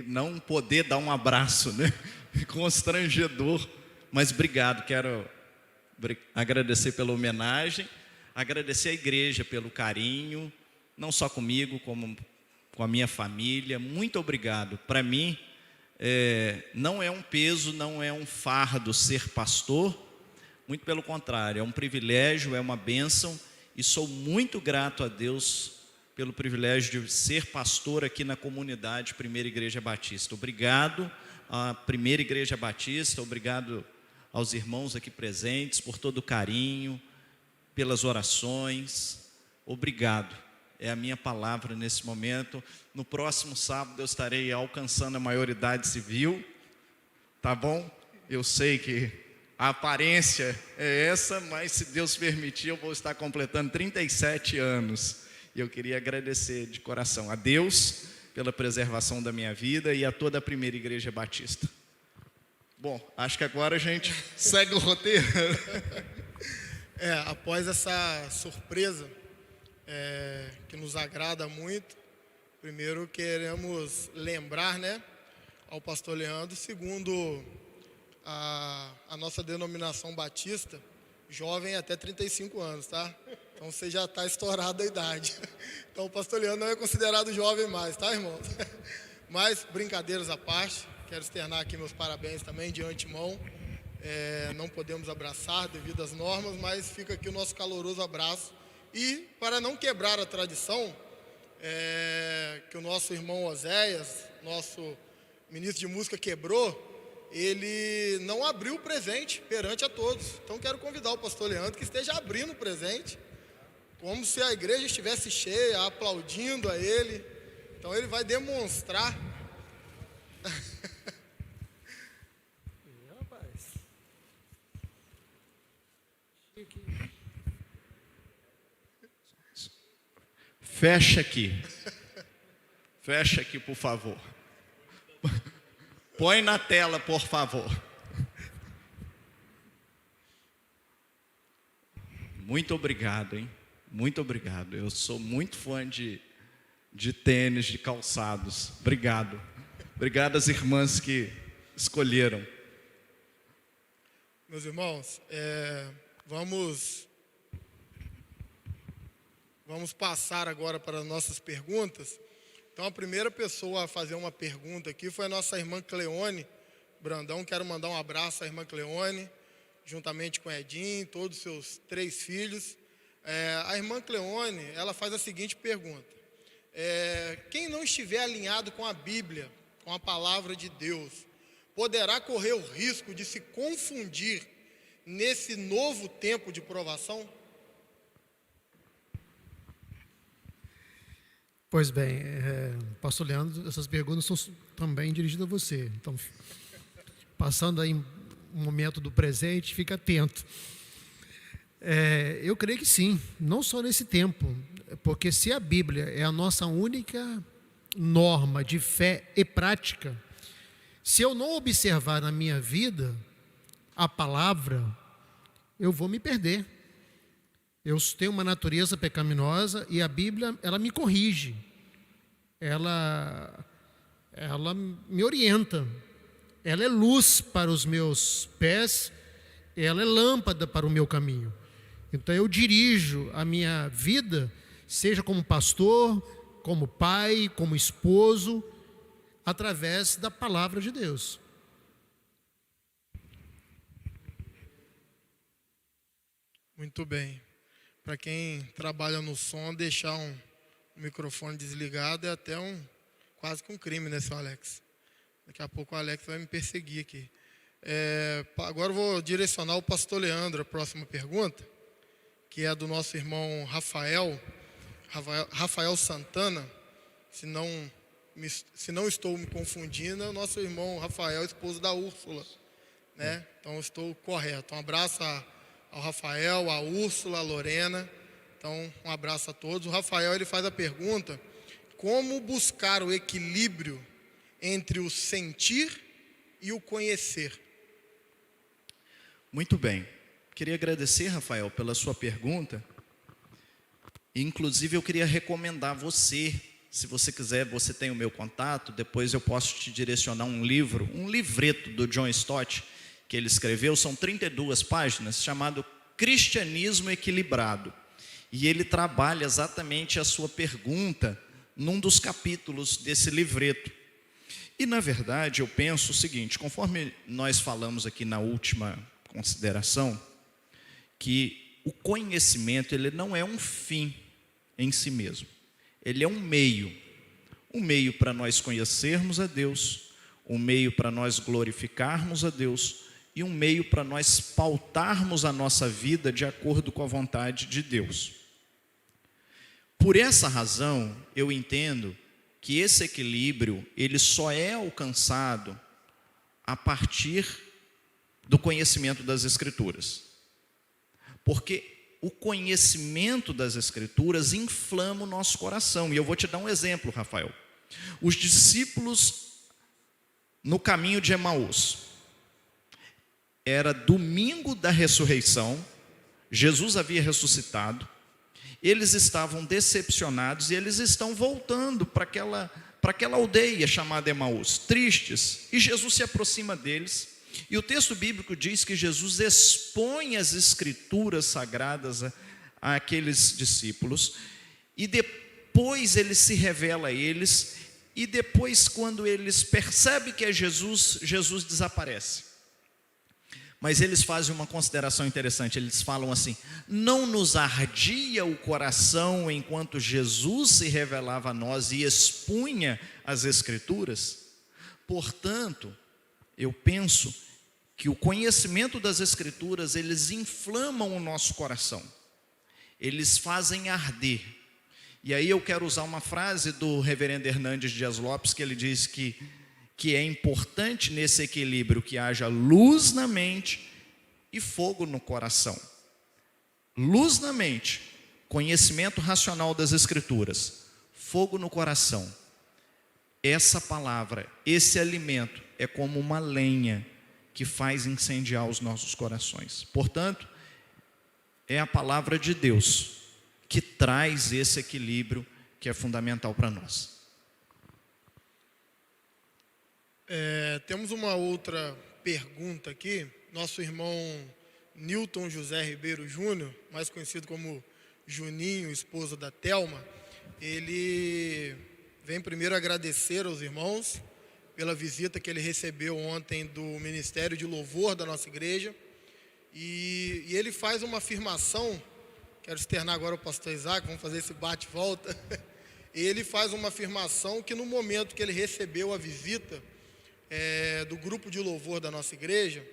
não poder dar um abraço, Constrangedor. Mas obrigado, quero agradecer pela homenagem, agradecer à igreja pelo carinho, não só comigo, como com a minha família. Muito obrigado. Para mim, não é um peso, não é um fardo ser pastor, muito pelo contrário, é um privilégio, é uma bênção, e sou muito grato a Deus pelo privilégio de ser pastor aqui na comunidade Primeira Igreja Batista. Obrigado à Primeira Igreja Batista, obrigado aos irmãos aqui presentes por todo o carinho, pelas orações. Obrigado, é a minha palavra nesse momento. No próximo sábado eu estarei alcançando a maioridade civil, tá bom? Eu sei que a aparência é essa, mas se Deus permitir eu vou estar completando 37 anos. E eu queria agradecer de coração a Deus pela preservação da minha vida e a toda a Primeira Igreja Batista. Bom, acho que agora a gente segue o roteiro. Após essa surpresa que nos agrada muito, primeiro queremos lembrar, ao pastor Leandro, segundo a nossa denominação batista, jovem até 35 anos, tá? Então você já está estourado a idade. Então o pastor Leandro não é considerado jovem mais, tá, irmãos? Mas, brincadeiras à parte, quero externar aqui meus parabéns também de antemão. Não podemos abraçar devido às normas, mas fica aqui o nosso caloroso abraço. E, para não quebrar a tradição, que o nosso irmão Oséias, nosso ministro de música, quebrou, ele não abriu o presente perante a todos. Então quero convidar o pastor Leandro que esteja abrindo o presente, como se a igreja estivesse cheia, aplaudindo a ele. Então ele vai demonstrar. Fecha aqui. Fecha aqui, por favor. Põe na tela, por favor. Muito obrigado, hein? Muito obrigado. Eu sou muito fã de tênis, de calçados. Obrigado. Obrigado às irmãs que escolheram. Meus irmãos, vamos passar agora para as nossas perguntas. Então, a primeira pessoa a fazer uma pergunta aqui foi a nossa irmã Cleone Brandão. Quero mandar um abraço à irmã Cleone, juntamente com Edinho, todos os seus 3 filhos. A irmã Cleone, ela faz a seguinte pergunta. Quem não estiver alinhado com a Bíblia, com a palavra de Deus, poderá correr o risco de se confundir nesse novo tempo de provação? Pois bem, pastor Leandro, essas perguntas são também dirigidas a você. Então, passando aí um momento do presente, fica atento. Eu creio que sim, não só nesse tempo, porque se a Bíblia é a nossa única norma de fé e prática, se eu não observar na minha vida a palavra, eu vou me perder. Eu tenho uma natureza pecaminosa e a Bíblia, ela me corrige, ela me orienta, ela é luz para os meus pés, ela é lâmpada para o meu caminho. Então eu dirijo a minha vida, seja como pastor, como pai, como esposo, através da palavra de Deus. Muito bem. Para quem trabalha no som, deixar um microfone desligado é até quase que um crime, né, seu Alex? Daqui a pouco o Alex vai me perseguir aqui. Agora eu vou direcionar o pastor Leandro a próxima pergunta, que é do nosso irmão Rafael Santana. Se não estou me confundindo, é o nosso irmão Rafael, esposo da Úrsula, né? Então estou correto. Um abraço ao Rafael, a Úrsula, a Lorena. Então, um abraço a todos. O Rafael, ele faz a pergunta: como buscar o equilíbrio entre o sentir e o conhecer? Muito bem. Queria agradecer, Rafael, pela sua pergunta. Inclusive, eu queria recomendar você, se você quiser, você tem o meu contato, depois eu posso te direcionar um livreto do John Stott, que ele escreveu, são 32 páginas, chamado Cristianismo Equilibrado. E ele trabalha exatamente a sua pergunta num dos capítulos desse livreto. E, na verdade, eu penso o seguinte, conforme nós falamos aqui na última consideração, que o conhecimento, ele não é um fim em si mesmo. Ele é um meio para nós conhecermos a Deus, um meio para nós glorificarmos a Deus, e um meio para nós pautarmos a nossa vida de acordo com a vontade de Deus. Por essa razão, eu entendo que esse equilíbrio, ele só é alcançado a partir do conhecimento das Escrituras. Porque o conhecimento das Escrituras inflama o nosso coração. E eu vou te dar um exemplo, Rafael. Os discípulos no caminho de Emaús, era domingo da ressurreição, Jesus havia ressuscitado, eles estavam decepcionados e eles estão voltando para para aquela aldeia chamada Emaús, tristes, e Jesus se aproxima deles, e o texto bíblico diz que Jesus expõe as escrituras sagradas àqueles discípulos, e depois ele se revela a eles, e depois, quando eles percebem que é Jesus, Jesus desaparece. Mas eles fazem uma consideração interessante, eles falam assim: não nos ardia o coração enquanto Jesus se revelava a nós e expunha as Escrituras? Portanto, eu penso que o conhecimento das Escrituras, eles inflamam o nosso coração, eles fazem arder. E aí eu quero usar uma frase do reverendo Hernandes Dias Lopes, que ele diz que é importante nesse equilíbrio que haja luz na mente e fogo no coração. Luz na mente, conhecimento racional das Escrituras, fogo no coração. Essa palavra, esse alimento é como uma lenha que faz incendiar os nossos corações. Portanto, é a palavra de Deus que traz esse equilíbrio que é fundamental para nós. Temos uma outra pergunta aqui. Nosso irmão Newton José Ribeiro Júnior, mais conhecido como Juninho, esposo da Thelma, ele vem primeiro agradecer aos irmãos pela visita que ele recebeu ontem do Ministério de Louvor da nossa igreja, e ele faz uma afirmação. Quero externar agora o pastor Isaac, vamos fazer esse bate-volta. Ele faz uma afirmação que no momento que ele recebeu a visita do grupo de louvor da nossa igreja,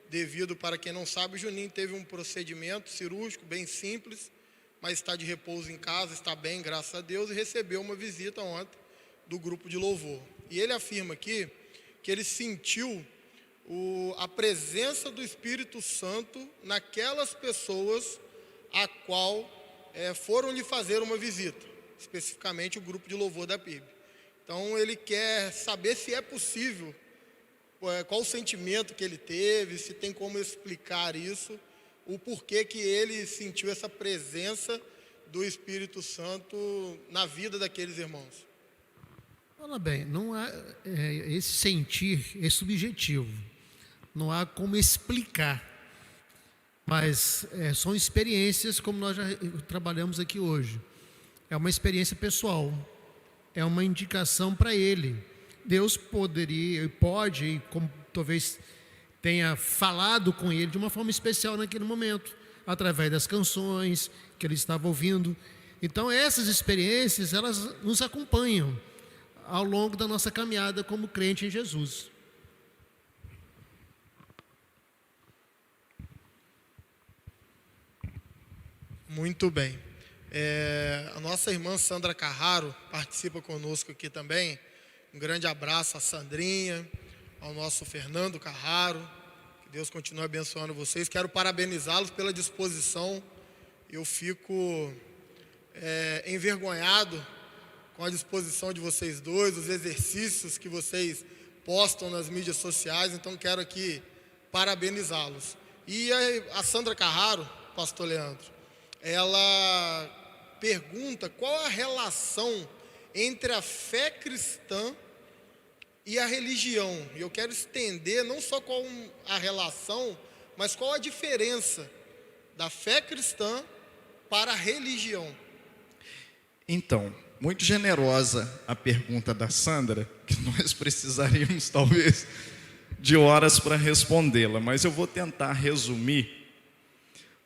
devido, para quem não sabe, o Juninho teve um procedimento cirúrgico bem simples, mas está de repouso em casa, está bem, graças a Deus, e recebeu uma visita ontem do grupo de louvor. E ele afirma aqui que ele sentiu a presença do Espírito Santo naquelas pessoas a qual foram lhe fazer uma visita, especificamente o grupo de louvor da PIB. Então ele quer saber se é possível, qual o sentimento que ele teve, se tem como explicar isso, o porquê que ele sentiu essa presença do Espírito Santo na vida daqueles irmãos. Olha bem, não há, esse sentir é subjetivo, não há como explicar. Mas são experiências como nós já trabalhamos aqui hoje. É uma experiência pessoal, é uma indicação para ele. Deus poderia, pode, como talvez tenha falado com ele de uma forma especial naquele momento, através das canções que ele estava ouvindo. Então essas experiências, elas nos acompanham ao longo da nossa caminhada como crente em Jesus. Muito bem. A nossa irmã Sandra Carraro participa conosco aqui também. Um grande abraço à Sandrinha, ao nosso Fernando Carraro. Que Deus continue abençoando vocês. Quero parabenizá-los pela disposição. Eu fico envergonhado com a disposição de vocês dois, os exercícios que vocês postam nas mídias sociais. Então quero aqui parabenizá-los. E a Sandra Carraro, pastor Leandro, ela pergunta qual a relação entre a fé cristã e a religião. E eu quero estender não só qual a relação, mas qual a diferença da fé cristã para a religião. Então, muito generosa a pergunta da Sandra, que nós precisaríamos talvez de horas para respondê-la, mas eu vou tentar resumir,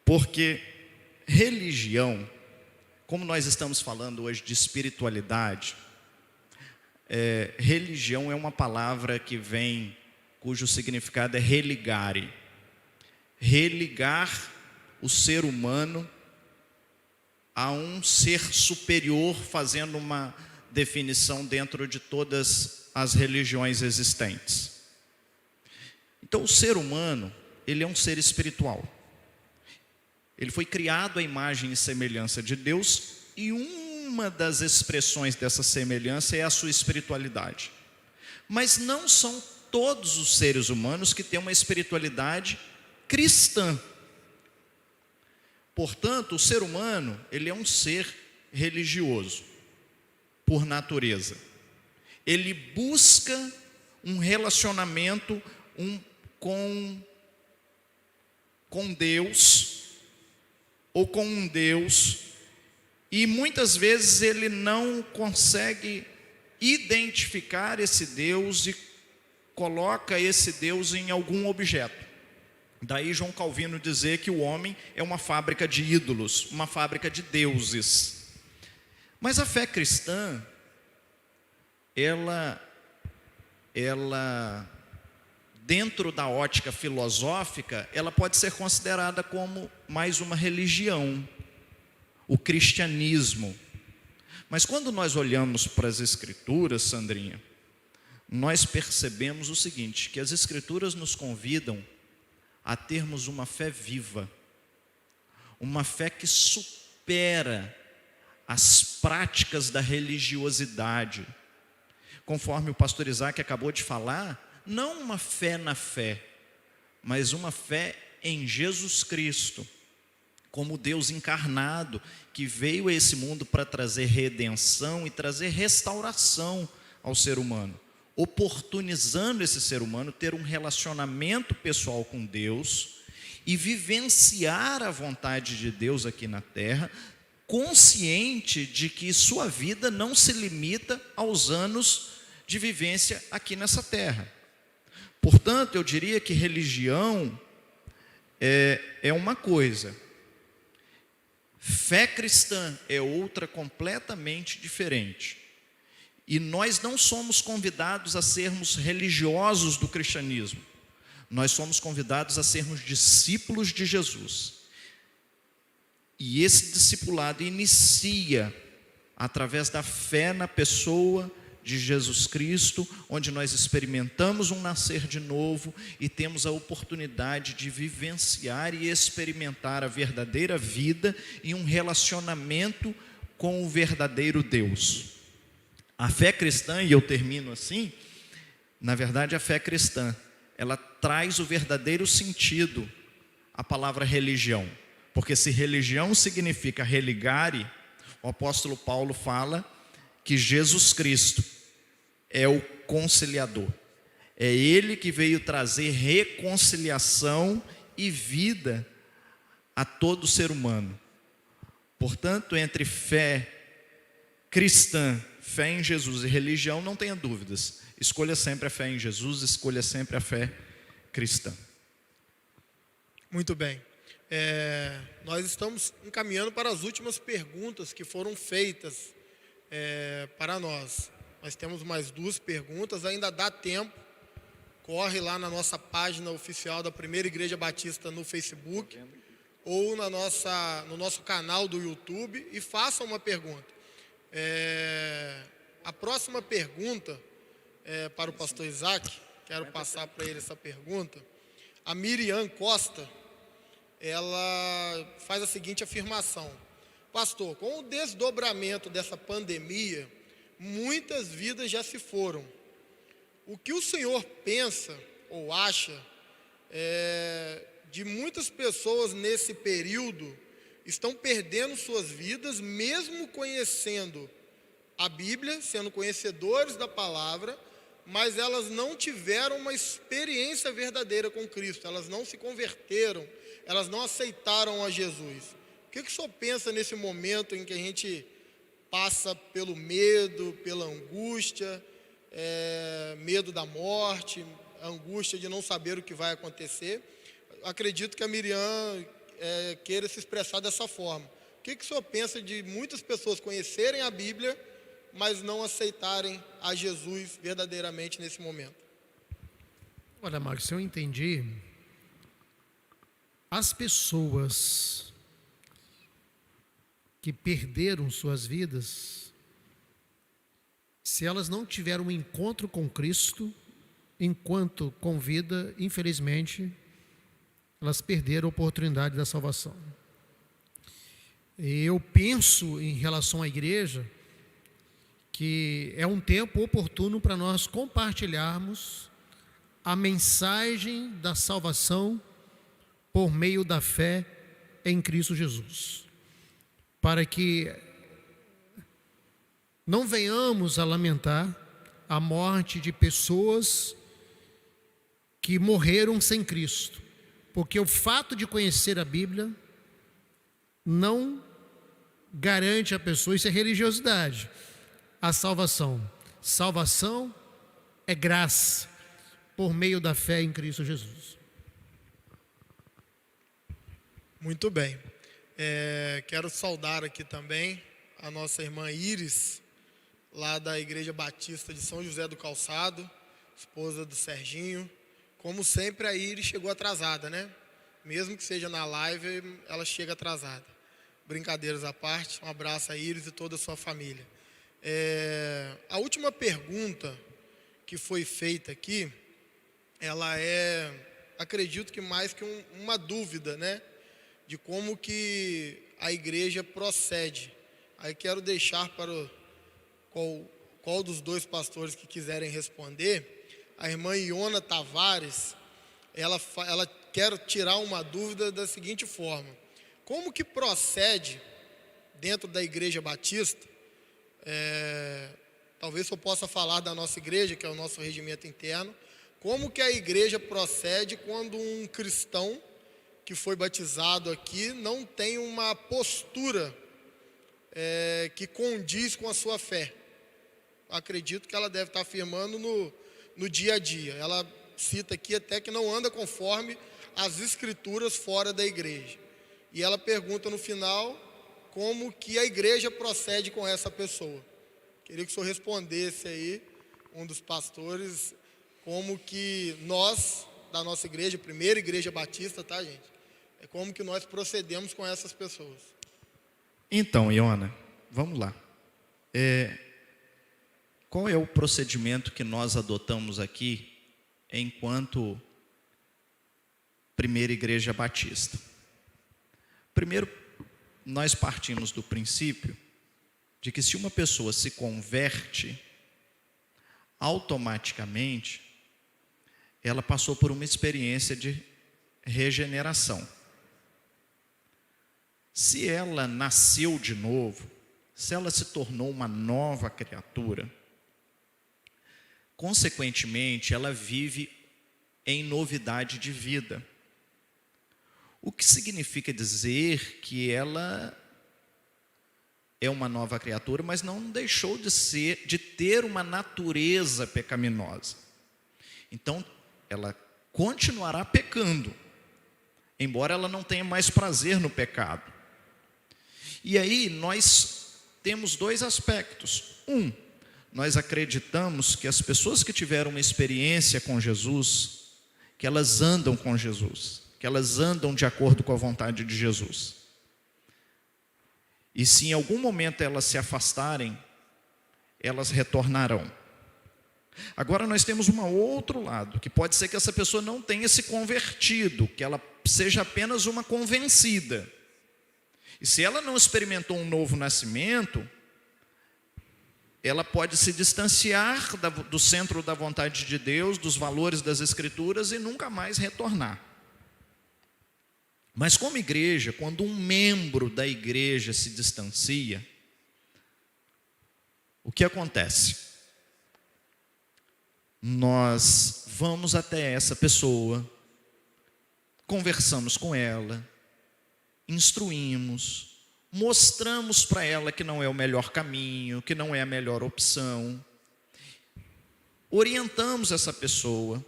porque religião, como nós estamos falando hoje de espiritualidade, religião é uma palavra que vem, cujo significado é religare. Religar o ser humano a um ser superior, fazendo uma definição dentro de todas as religiões existentes. Então o ser humano, ele é um ser espiritual. Ele foi criado à imagem e semelhança de Deus, e uma das expressões dessa semelhança é a sua espiritualidade. Mas não são todos os seres humanos que têm uma espiritualidade cristã. Portanto, o ser humano, ele é um ser religioso, por natureza. ele busca um relacionamento com Deus, ou com um Deus, e muitas vezes ele não consegue identificar esse Deus e coloca esse Deus em algum objeto. Daí João Calvino dizer que o homem é uma fábrica de ídolos, uma fábrica de deuses. Mas a fé cristã, ela dentro da ótica filosófica, ela pode ser considerada como mais uma religião, o cristianismo. Mas quando nós olhamos para as Escrituras, Sandrinha, nós percebemos o seguinte, que as Escrituras nos convidam a termos uma fé viva, uma fé que supera as práticas da religiosidade. Conforme o pastor Isaac acabou de falar, não uma fé na fé, mas uma fé em Jesus Cristo, como Deus encarnado, que veio a esse mundo para trazer redenção e trazer restauração ao ser humano, oportunizando esse ser humano ter um relacionamento pessoal com Deus e vivenciar a vontade de Deus aqui na terra, consciente de que sua vida não se limita aos anos de vivência aqui nessa terra. Portanto, eu diria que religião é uma coisa, fé cristã é outra completamente diferente. E nós não somos convidados a sermos religiosos do cristianismo, nós somos convidados a sermos discípulos de Jesus. E esse discipulado inicia através da fé na pessoa de Jesus Cristo, onde nós experimentamos um nascer de novo e temos a oportunidade de vivenciar e experimentar a verdadeira vida e um relacionamento com o verdadeiro Deus. A fé cristã, e eu termino assim, na verdade a fé cristã, ela traz o verdadeiro sentido à palavra religião, porque se religião significa religare, o apóstolo Paulo fala que Jesus Cristo é o conciliador, é Ele que veio trazer reconciliação e vida a todo ser humano. Portanto, entre fé cristã, fé em Jesus e religião, não tenha dúvidas, escolha sempre a fé em Jesus, escolha sempre a fé cristã. Muito bem. Nós estamos encaminhando para as últimas perguntas que foram feitas para nós. Nós temos mais 2 perguntas, ainda dá tempo. Corre lá na nossa página oficial da Primeira Igreja Batista no Facebook ou no nosso canal do YouTube e faça uma pergunta. A próxima pergunta é para o pastor Isaac. Quero passar para ele essa pergunta. A Miriam Costa, ela faz a seguinte afirmação: pastor, com o desdobramento dessa pandemia, muitas vidas já se foram. O que o senhor pensa ou acha de muitas pessoas nesse período estão perdendo suas vidas, mesmo conhecendo a Bíblia, sendo conhecedores da palavra, mas elas não tiveram uma experiência verdadeira com Cristo, elas não se converteram, elas não aceitaram a Jesus. O que o senhor pensa nesse momento em que a gente passa pelo medo, pela angústia, medo da morte, a angústia de não saber o que vai acontecer? Acredito que a Miriam queira se expressar dessa forma. O que o senhor pensa de muitas pessoas conhecerem a Bíblia, mas não aceitarem a Jesus verdadeiramente nesse momento? Olha, Marcos, se eu entendi, as pessoas que perderam suas vidas, se elas não tiveram um encontro com Cristo, enquanto com vida, infelizmente, elas perderam a oportunidade da salvação. Eu penso em relação à igreja, que é um tempo oportuno para nós compartilharmos a mensagem da salvação por meio da fé em Cristo Jesus, para que não venhamos a lamentar a morte de pessoas que morreram sem Cristo, porque o fato de conhecer a Bíblia não garante a pessoa, isso é religiosidade, a salvação. Salvação é graça, por meio da fé em Cristo Jesus. Muito bem. Quero saudar aqui também a nossa irmã Iris, lá da Igreja Batista de São José do Calçado, esposa do Serginho. Como sempre, a Iris chegou atrasada, né? Mesmo que seja na live, ela chega atrasada. Brincadeiras à parte, um abraço a Iris e toda a sua família. A última pergunta que foi feita aqui, ela acredito que mais que uma dúvida, né? De como que a igreja procede. Aí quero deixar para qual dos dois pastores que quiserem responder. A irmã Iona Tavares, ela quer tirar uma dúvida da seguinte forma: como que procede dentro da Igreja Batista? Talvez eu possa falar da nossa igreja, que é o nosso regimento interno. Como que a igreja procede quando um cristão que foi batizado aqui não tem uma postura que condiz com a sua fé? Acredito que ela deve estar afirmando no dia a dia. Ela cita aqui até que não anda conforme as escrituras fora da igreja. E ela pergunta no final como que a igreja procede com essa pessoa. Queria que o senhor respondesse aí, um dos pastores, como que nós, da nossa igreja, primeira igreja batista, tá, gente? Como que nós procedemos com essas pessoas. Então, Iona, vamos lá. Qual é o procedimento que nós adotamos aqui enquanto primeira igreja batista? Primeiro, nós partimos do princípio de que se uma pessoa se converte, automaticamente ela passou por uma experiência de regeneração. Se ela nasceu de novo, se ela se tornou uma nova criatura, consequentemente ela vive em novidade de vida. O que significa dizer que ela é uma nova criatura, mas não deixou de ter uma natureza pecaminosa. Então, ela continuará pecando, embora ela não tenha mais prazer no pecado. E aí nós temos dois aspectos. Nós acreditamos que as pessoas que tiveram uma experiência com Jesus, que elas andam com Jesus, que elas andam de acordo com a vontade de Jesus. E se em algum momento elas se afastarem, elas retornarão. Agora nós temos um outro lado, que pode ser que essa pessoa não tenha se convertido, que ela seja apenas uma convencida. E se ela não experimentou um novo nascimento, ela pode se distanciar do centro da vontade de Deus, dos valores das Escrituras e nunca mais retornar. Mas como igreja, quando um membro da igreja se distancia, o que acontece? Nós vamos até essa pessoa, conversamos com ela, instruímos, mostramos para ela que não é o melhor caminho, que não é a melhor opção, orientamos essa pessoa,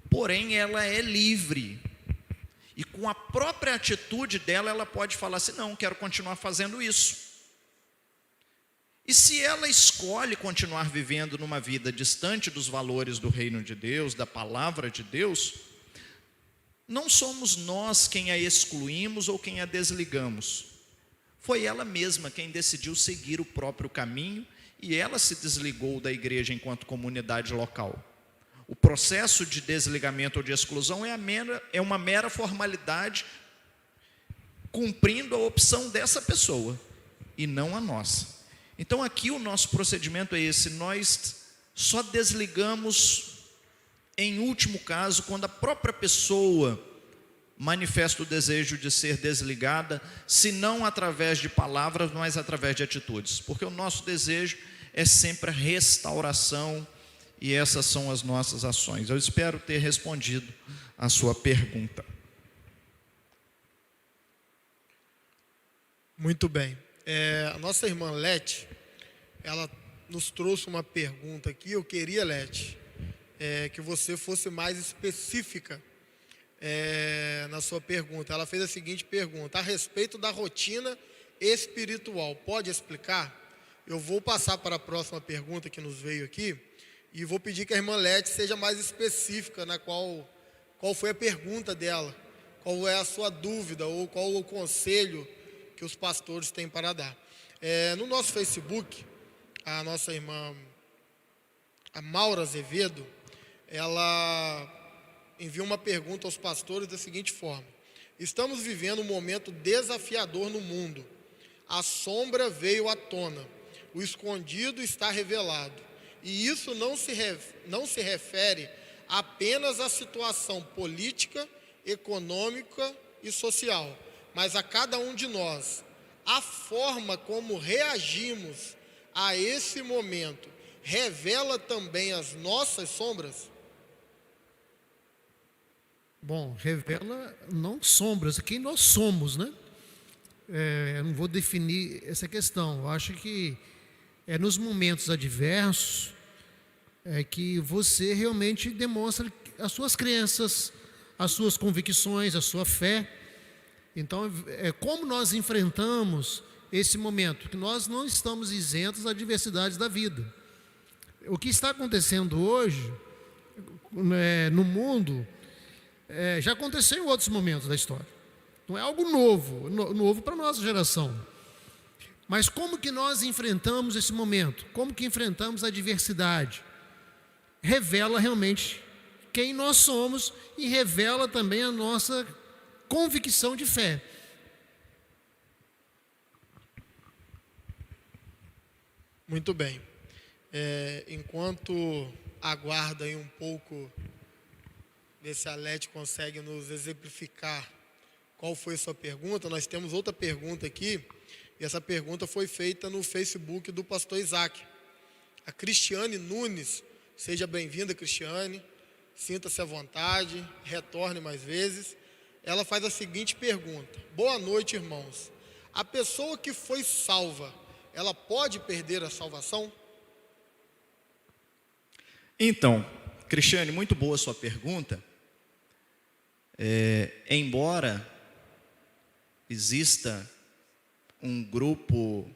porém ela é livre. E com a própria atitude dela, ela pode falar assim: não, quero continuar fazendo isso. E se ela escolhe continuar vivendo numa vida distante dos valores do reino de Deus, da palavra de Deus, não somos nós quem a excluímos ou quem a desligamos. Foi ela mesma quem decidiu seguir o próprio caminho e ela se desligou da igreja enquanto comunidade local. O processo de desligamento ou de exclusão é uma mera formalidade, cumprindo a opção dessa pessoa e não a nossa. Então aqui o nosso procedimento é esse: nós só desligamos em último caso quando a própria pessoa manifesta o desejo de ser desligada, se não através de palavras, mas através de atitudes, porque o nosso desejo é sempre a restauração e essas são as nossas ações. Eu espero ter respondido a sua pergunta. Muito bem. A nossa irmã Lete, ela nos trouxe uma pergunta aqui. Eu queria, Lete, que você fosse mais específica na sua pergunta. Ela fez a seguinte pergunta: a respeito da rotina espiritual, pode explicar? Eu vou passar para a próxima pergunta que nos veio aqui e vou pedir que a irmã Lete seja mais específica na qual foi a pergunta dela, qual é a sua dúvida ou qual o conselho que os pastores têm para dar. No nosso Facebook, a nossa irmã, a Maura Azevedo, ela envia uma pergunta aos pastores da seguinte forma: estamos vivendo um momento desafiador no mundo. A sombra veio à tona, o escondido está revelado. E isso não se refere apenas à situação política, econômica e social, mas a cada um de nós. A forma como reagimos a esse momento revela também as nossas sombras? Bom, revela não sombras, quem nós somos, né? Eu não vou definir essa questão. Eu acho que é nos momentos adversos que você realmente demonstra as suas crenças, as suas convicções, a sua fé. Então, como nós enfrentamos esse momento, que nós não estamos isentos das adversidades da vida. O que está acontecendo hoje no mundo já aconteceu em outros momentos da história. Não é algo novo para a nossa geração. Mas como que nós enfrentamos esse momento? Como que enfrentamos a adversidade? Revela realmente quem nós somos e revela também a nossa convicção de fé. Muito bem. Enquanto aguarda aí um pouco, ver se a Lete consegue nos exemplificar qual foi a sua pergunta, nós temos outra pergunta aqui, e essa pergunta foi feita no Facebook do pastor Isaac. A Cristiane Nunes, seja bem-vinda, Cristiane, sinta-se à vontade, retorne mais vezes. Ela faz a seguinte pergunta: boa noite, irmãos. A pessoa que foi salva, ela pode perder a salvação? Então, Cristiane, muito boa a sua pergunta. Embora exista um grupo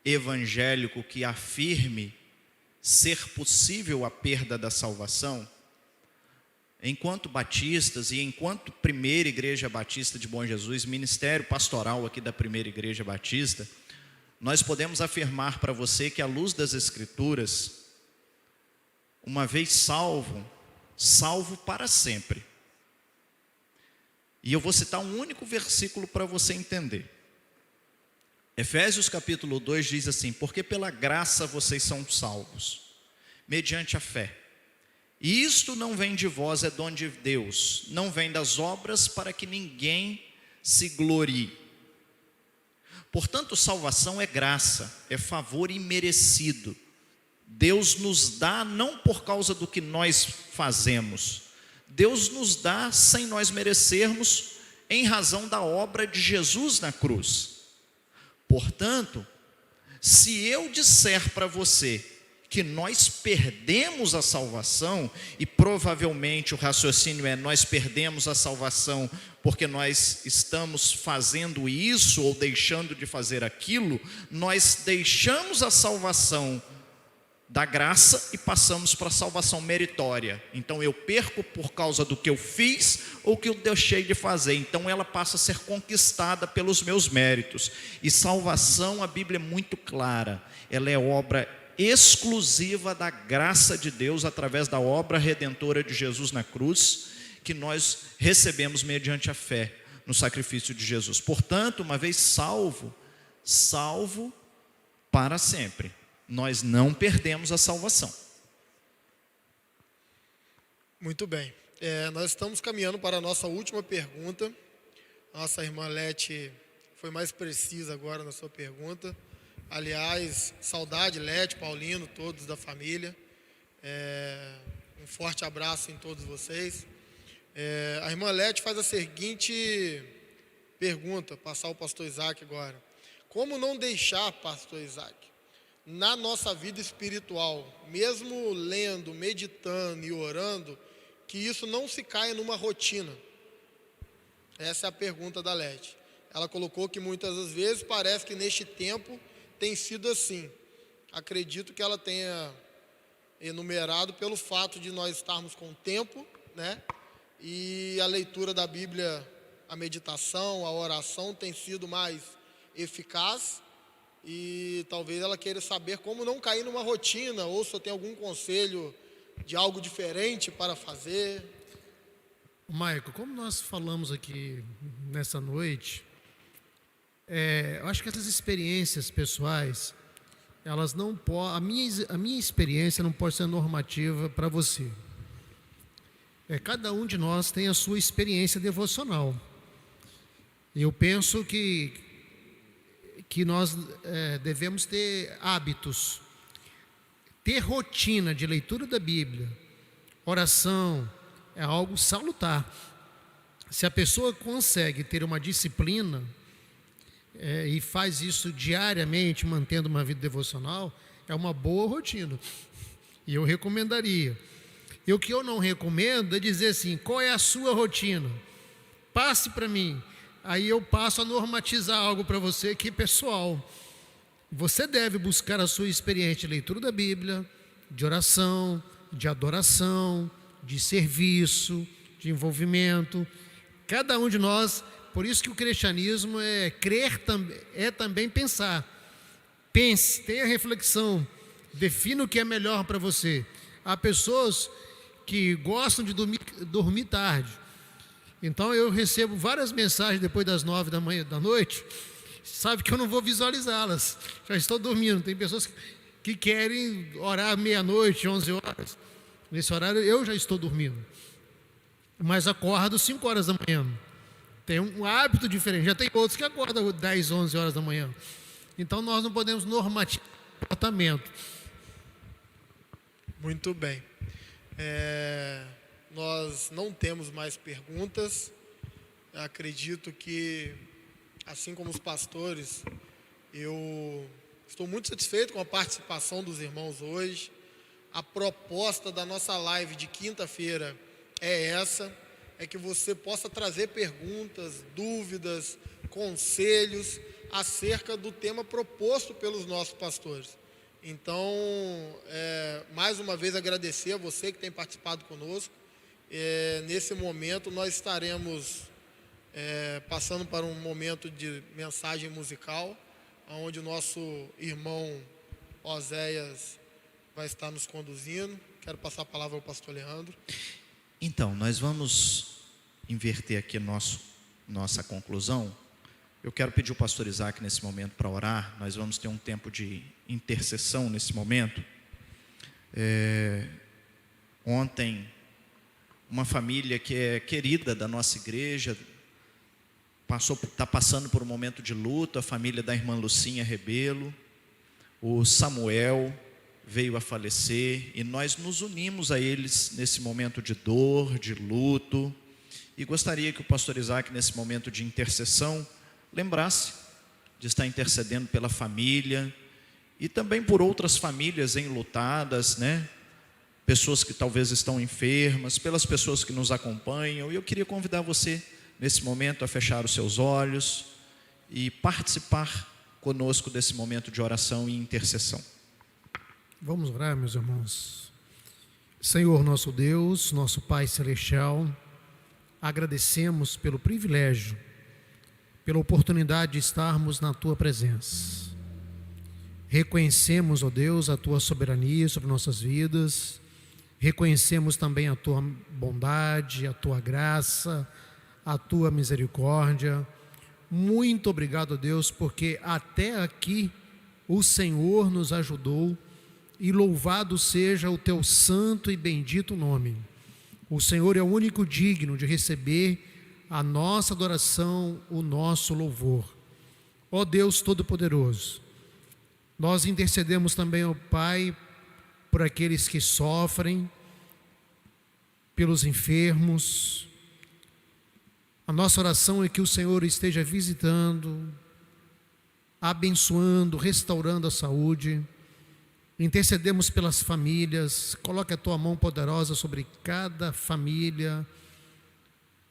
evangélico que afirme ser possível a perda da salvação, enquanto batistas e enquanto Primeira Igreja Batista de Bom Jesus, ministério pastoral aqui da Primeira Igreja Batista, nós podemos afirmar para você que, à luz das Escrituras, uma vez salvo para sempre. E eu vou citar um único versículo para você entender. Efésios capítulo 2 diz assim: porque pela graça vocês são salvos, mediante a fé. E isto não vem de vós, é dom de Deus, não vem das obras, para que ninguém se glorie. Portanto, salvação é graça, é favor imerecido. Deus nos dá não por causa do que nós fazemos, Deus nos dá sem nós merecermos, em razão da obra de Jesus na cruz. Portanto, se eu disser para você que nós perdemos a salvação, e provavelmente o raciocínio é: nós perdemos a salvação porque nós estamos fazendo isso ou deixando de fazer aquilo, nós deixamos a salvação da graça e passamos para a salvação meritória. Então eu perco por causa do que eu fiz ou que eu deixei de fazer. Então ela passa a ser conquistada pelos meus méritos. E salvação, a Bíblia é muito clara, ela é obra exclusiva da graça de Deus, através da obra redentora de Jesus na cruz, que nós recebemos mediante a fé no sacrifício de Jesus. Portanto, uma vez salvo para sempre. Nós não perdemos a salvação. Muito bem. Nós estamos caminhando para a nossa última pergunta. Nossa irmã Lete foi mais precisa agora na sua pergunta. Aliás, saudade, Lete, Paulino, todos da família. Um forte abraço em todos vocês. A irmã Lete faz a seguinte pergunta, passar o pastor Isaac agora. Como não deixar, pastor Isaac, na nossa vida espiritual, mesmo lendo, meditando e orando, que isso não se caia numa rotina? Essa é a pergunta da Lete. Ela colocou que muitas das vezes parece que neste tempo tem sido assim. Acredito que ela tenha enumerado pelo fato de nós estarmos com tempo, né? E a leitura da Bíblia, a meditação, a oração tem sido mais eficaz, e talvez ela queira saber como não cair numa rotina, ou se eu tenho algum conselho de algo diferente para fazer. Maico, como nós falamos aqui nessa noite, eu acho que essas experiências pessoais, elas não podem, a minha experiência não pode ser normativa para você. Cada um de nós tem a sua experiência devocional. Eu penso que nós devemos ter hábitos, ter rotina de leitura da Bíblia, oração, é algo salutar. Se a pessoa consegue ter uma disciplina e faz isso diariamente, mantendo uma vida devocional, é uma boa rotina. E eu recomendaria. E o que eu não recomendo é dizer assim: qual é a sua rotina? Passe para mim. Aí eu passo a normatizar algo para você que é pessoal. Você deve buscar a sua experiência de leitura da Bíblia, de oração, de adoração, de serviço, de envolvimento. Cada um de nós, por isso que o cristianismo é crer, é também pensar. Pense, tenha reflexão, defina o que é melhor para você. Há pessoas que gostam de dormir tarde. Então eu recebo várias mensagens depois das 9 da noite, sabe que eu não vou visualizá-las, já estou dormindo. Tem pessoas que querem orar meia-noite, 11 horas. Nesse horário eu já estou dormindo, mas acordo 5 horas da manhã. Tem um hábito diferente. Já tem outros que acordam 10, 11 horas da manhã. Então nós não podemos normatizar o comportamento. Muito bem. Nós não temos mais perguntas. Eu acredito que, assim como os pastores, eu estou muito satisfeito com a participação dos irmãos hoje. A proposta da nossa live de quinta-feira é essa, é que você possa trazer perguntas, dúvidas, conselhos acerca do tema proposto pelos nossos pastores. Então, mais uma vez agradecer a você que tem participado conosco. Nesse momento nós estaremos passando para um momento de mensagem musical, onde o nosso irmão Oséias vai estar nos conduzindo. Quero passar a palavra ao pastor Leandro. Então, nós vamos inverter aqui nossa conclusão. Eu quero pedir o pastor Isaac nesse momento para orar. Nós vamos ter um tempo de intercessão nesse momento. Ontem, uma família que é querida da nossa igreja está passando por um momento de luto. A família da irmã Lucinha Rebelo, o Samuel veio a falecer, e nós nos unimos a eles nesse momento de dor, de luto, e gostaria que o pastor Isaac, nesse momento de intercessão, lembrasse de estar intercedendo pela família, e também por outras famílias enlutadas, né? Pessoas que talvez estão enfermas, pelas pessoas que nos acompanham. E eu queria convidar você, nesse momento, a fechar os seus olhos e participar conosco desse momento de oração e intercessão. Vamos orar, meus irmãos. Senhor nosso Deus, nosso Pai Celestial, agradecemos pelo privilégio, pela oportunidade de estarmos na Tua presença. Reconhecemos, ó Deus, a Tua soberania sobre nossas vidas. Reconhecemos também a Tua bondade, a Tua graça, a Tua misericórdia. Muito obrigado, Deus, porque até aqui o Senhor nos ajudou, e louvado seja o Teu santo e bendito nome. O Senhor é o único digno de receber a nossa adoração, o nosso louvor. Ó Deus Todo-Poderoso, nós intercedemos também ao Pai por aqueles que sofrem, pelos enfermos. A nossa oração é que o Senhor esteja visitando, abençoando, restaurando a saúde. Intercedemos pelas famílias, coloque a tua mão poderosa sobre cada família.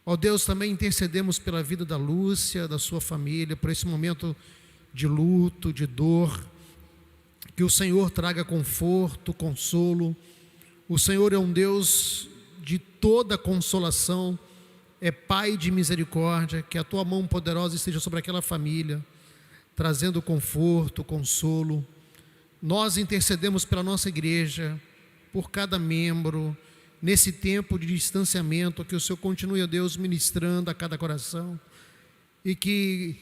Ó Deus, também intercedemos pela vida da Lúcia, da sua família, por esse momento de luto, de dor. Que o Senhor traga conforto, consolo. O Senhor é um Deus de toda consolação, é Pai de misericórdia. Que a tua mão poderosa esteja sobre aquela família, trazendo conforto, consolo. Nós intercedemos pela nossa igreja, por cada membro, nesse tempo de distanciamento. Que o Senhor continue, ó Deus, ministrando a cada coração, e que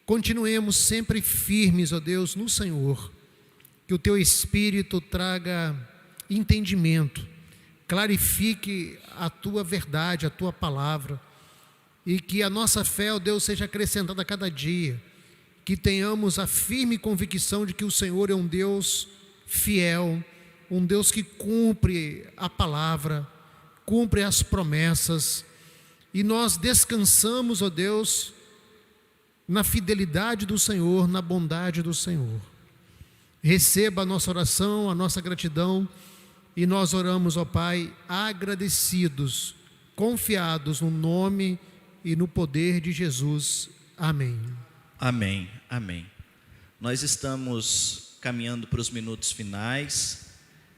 continuemos sempre firmes, ó Deus, no Senhor. Que o teu Espírito traga entendimento, clarifique a tua verdade, a tua palavra, e que a nossa fé, ó Deus, seja acrescentada a cada dia. Que tenhamos a firme convicção de que o Senhor é um Deus fiel, um Deus que cumpre a palavra, cumpre as promessas, e nós descansamos, ó Deus, na fidelidade do Senhor, na bondade do Senhor. Receba a nossa oração, a nossa gratidão, e nós oramos, ó Pai, agradecidos, confiados no nome e no poder de Jesus. Amém. Amém, amém. Nós estamos caminhando para os minutos finais.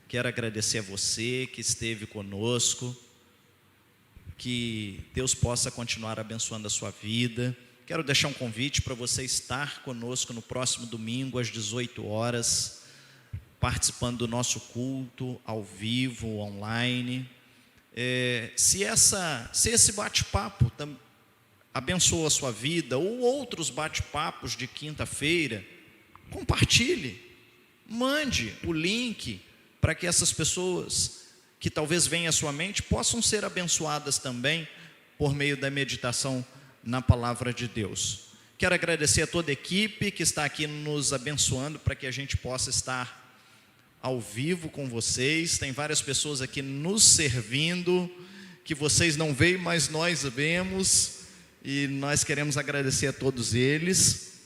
Quero agradecer a você que esteve conosco, que Deus possa continuar abençoando a sua vida. Quero deixar um convite para você estar conosco no próximo domingo às 18 horas, participando do nosso culto ao vivo, online. Se esse bate-papo abençoa a sua vida, ou outros bate-papos de quinta-feira, compartilhe, mande o link para que essas pessoas que talvez venham à sua mente possam ser abençoadas também por meio da meditação na palavra de Deus. Quero agradecer a toda a equipe que está aqui nos abençoando para que a gente possa estar ao vivo com vocês. Tem várias pessoas aqui nos servindo, que vocês não veem, mas nós vemos, e nós queremos agradecer a todos eles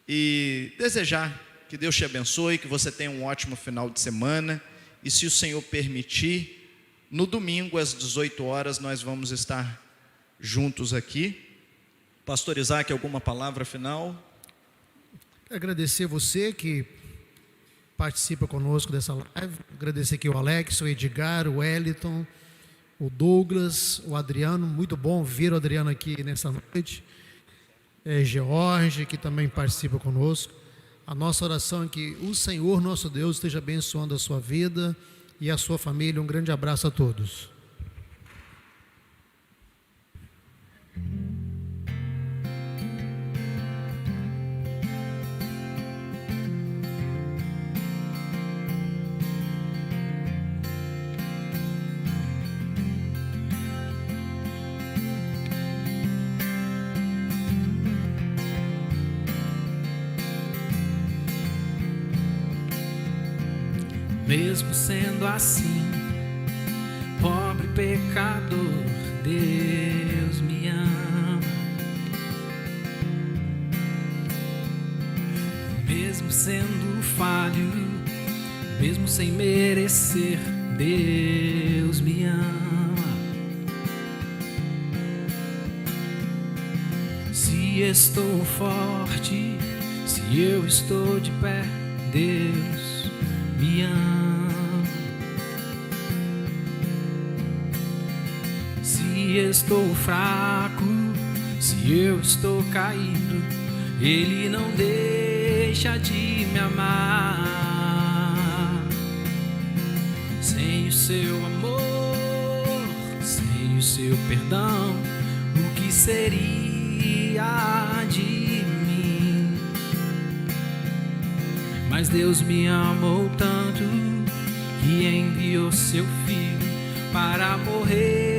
e desejar que Deus te abençoe, que você tenha um ótimo final de semana, e se o Senhor permitir, no domingo às 18 horas nós vamos estar juntos aqui. Pastor Isaac, alguma palavra final? Agradecer você que participa conosco dessa live, agradecer aqui o Alex, o Edgar, o Wellington, o Douglas, o Adriano. Muito bom ver o Adriano aqui nessa noite. George, que também participa conosco. A nossa oração é que o Senhor nosso Deus esteja abençoando a sua vida e a sua família. Um grande abraço a todos. Mesmo sendo assim, pobre pecador, Deus me ama. Mesmo sendo falho, mesmo sem merecer, Deus me ama. Se estou forte, se eu estou de pé, Deus me ama. Se estou fraco, se eu estou caído, Ele não deixa de me amar. Sem o seu amor, sem o seu perdão, o que seria de mim? Mas Deus me amou tanto que enviou seu Filho para morrer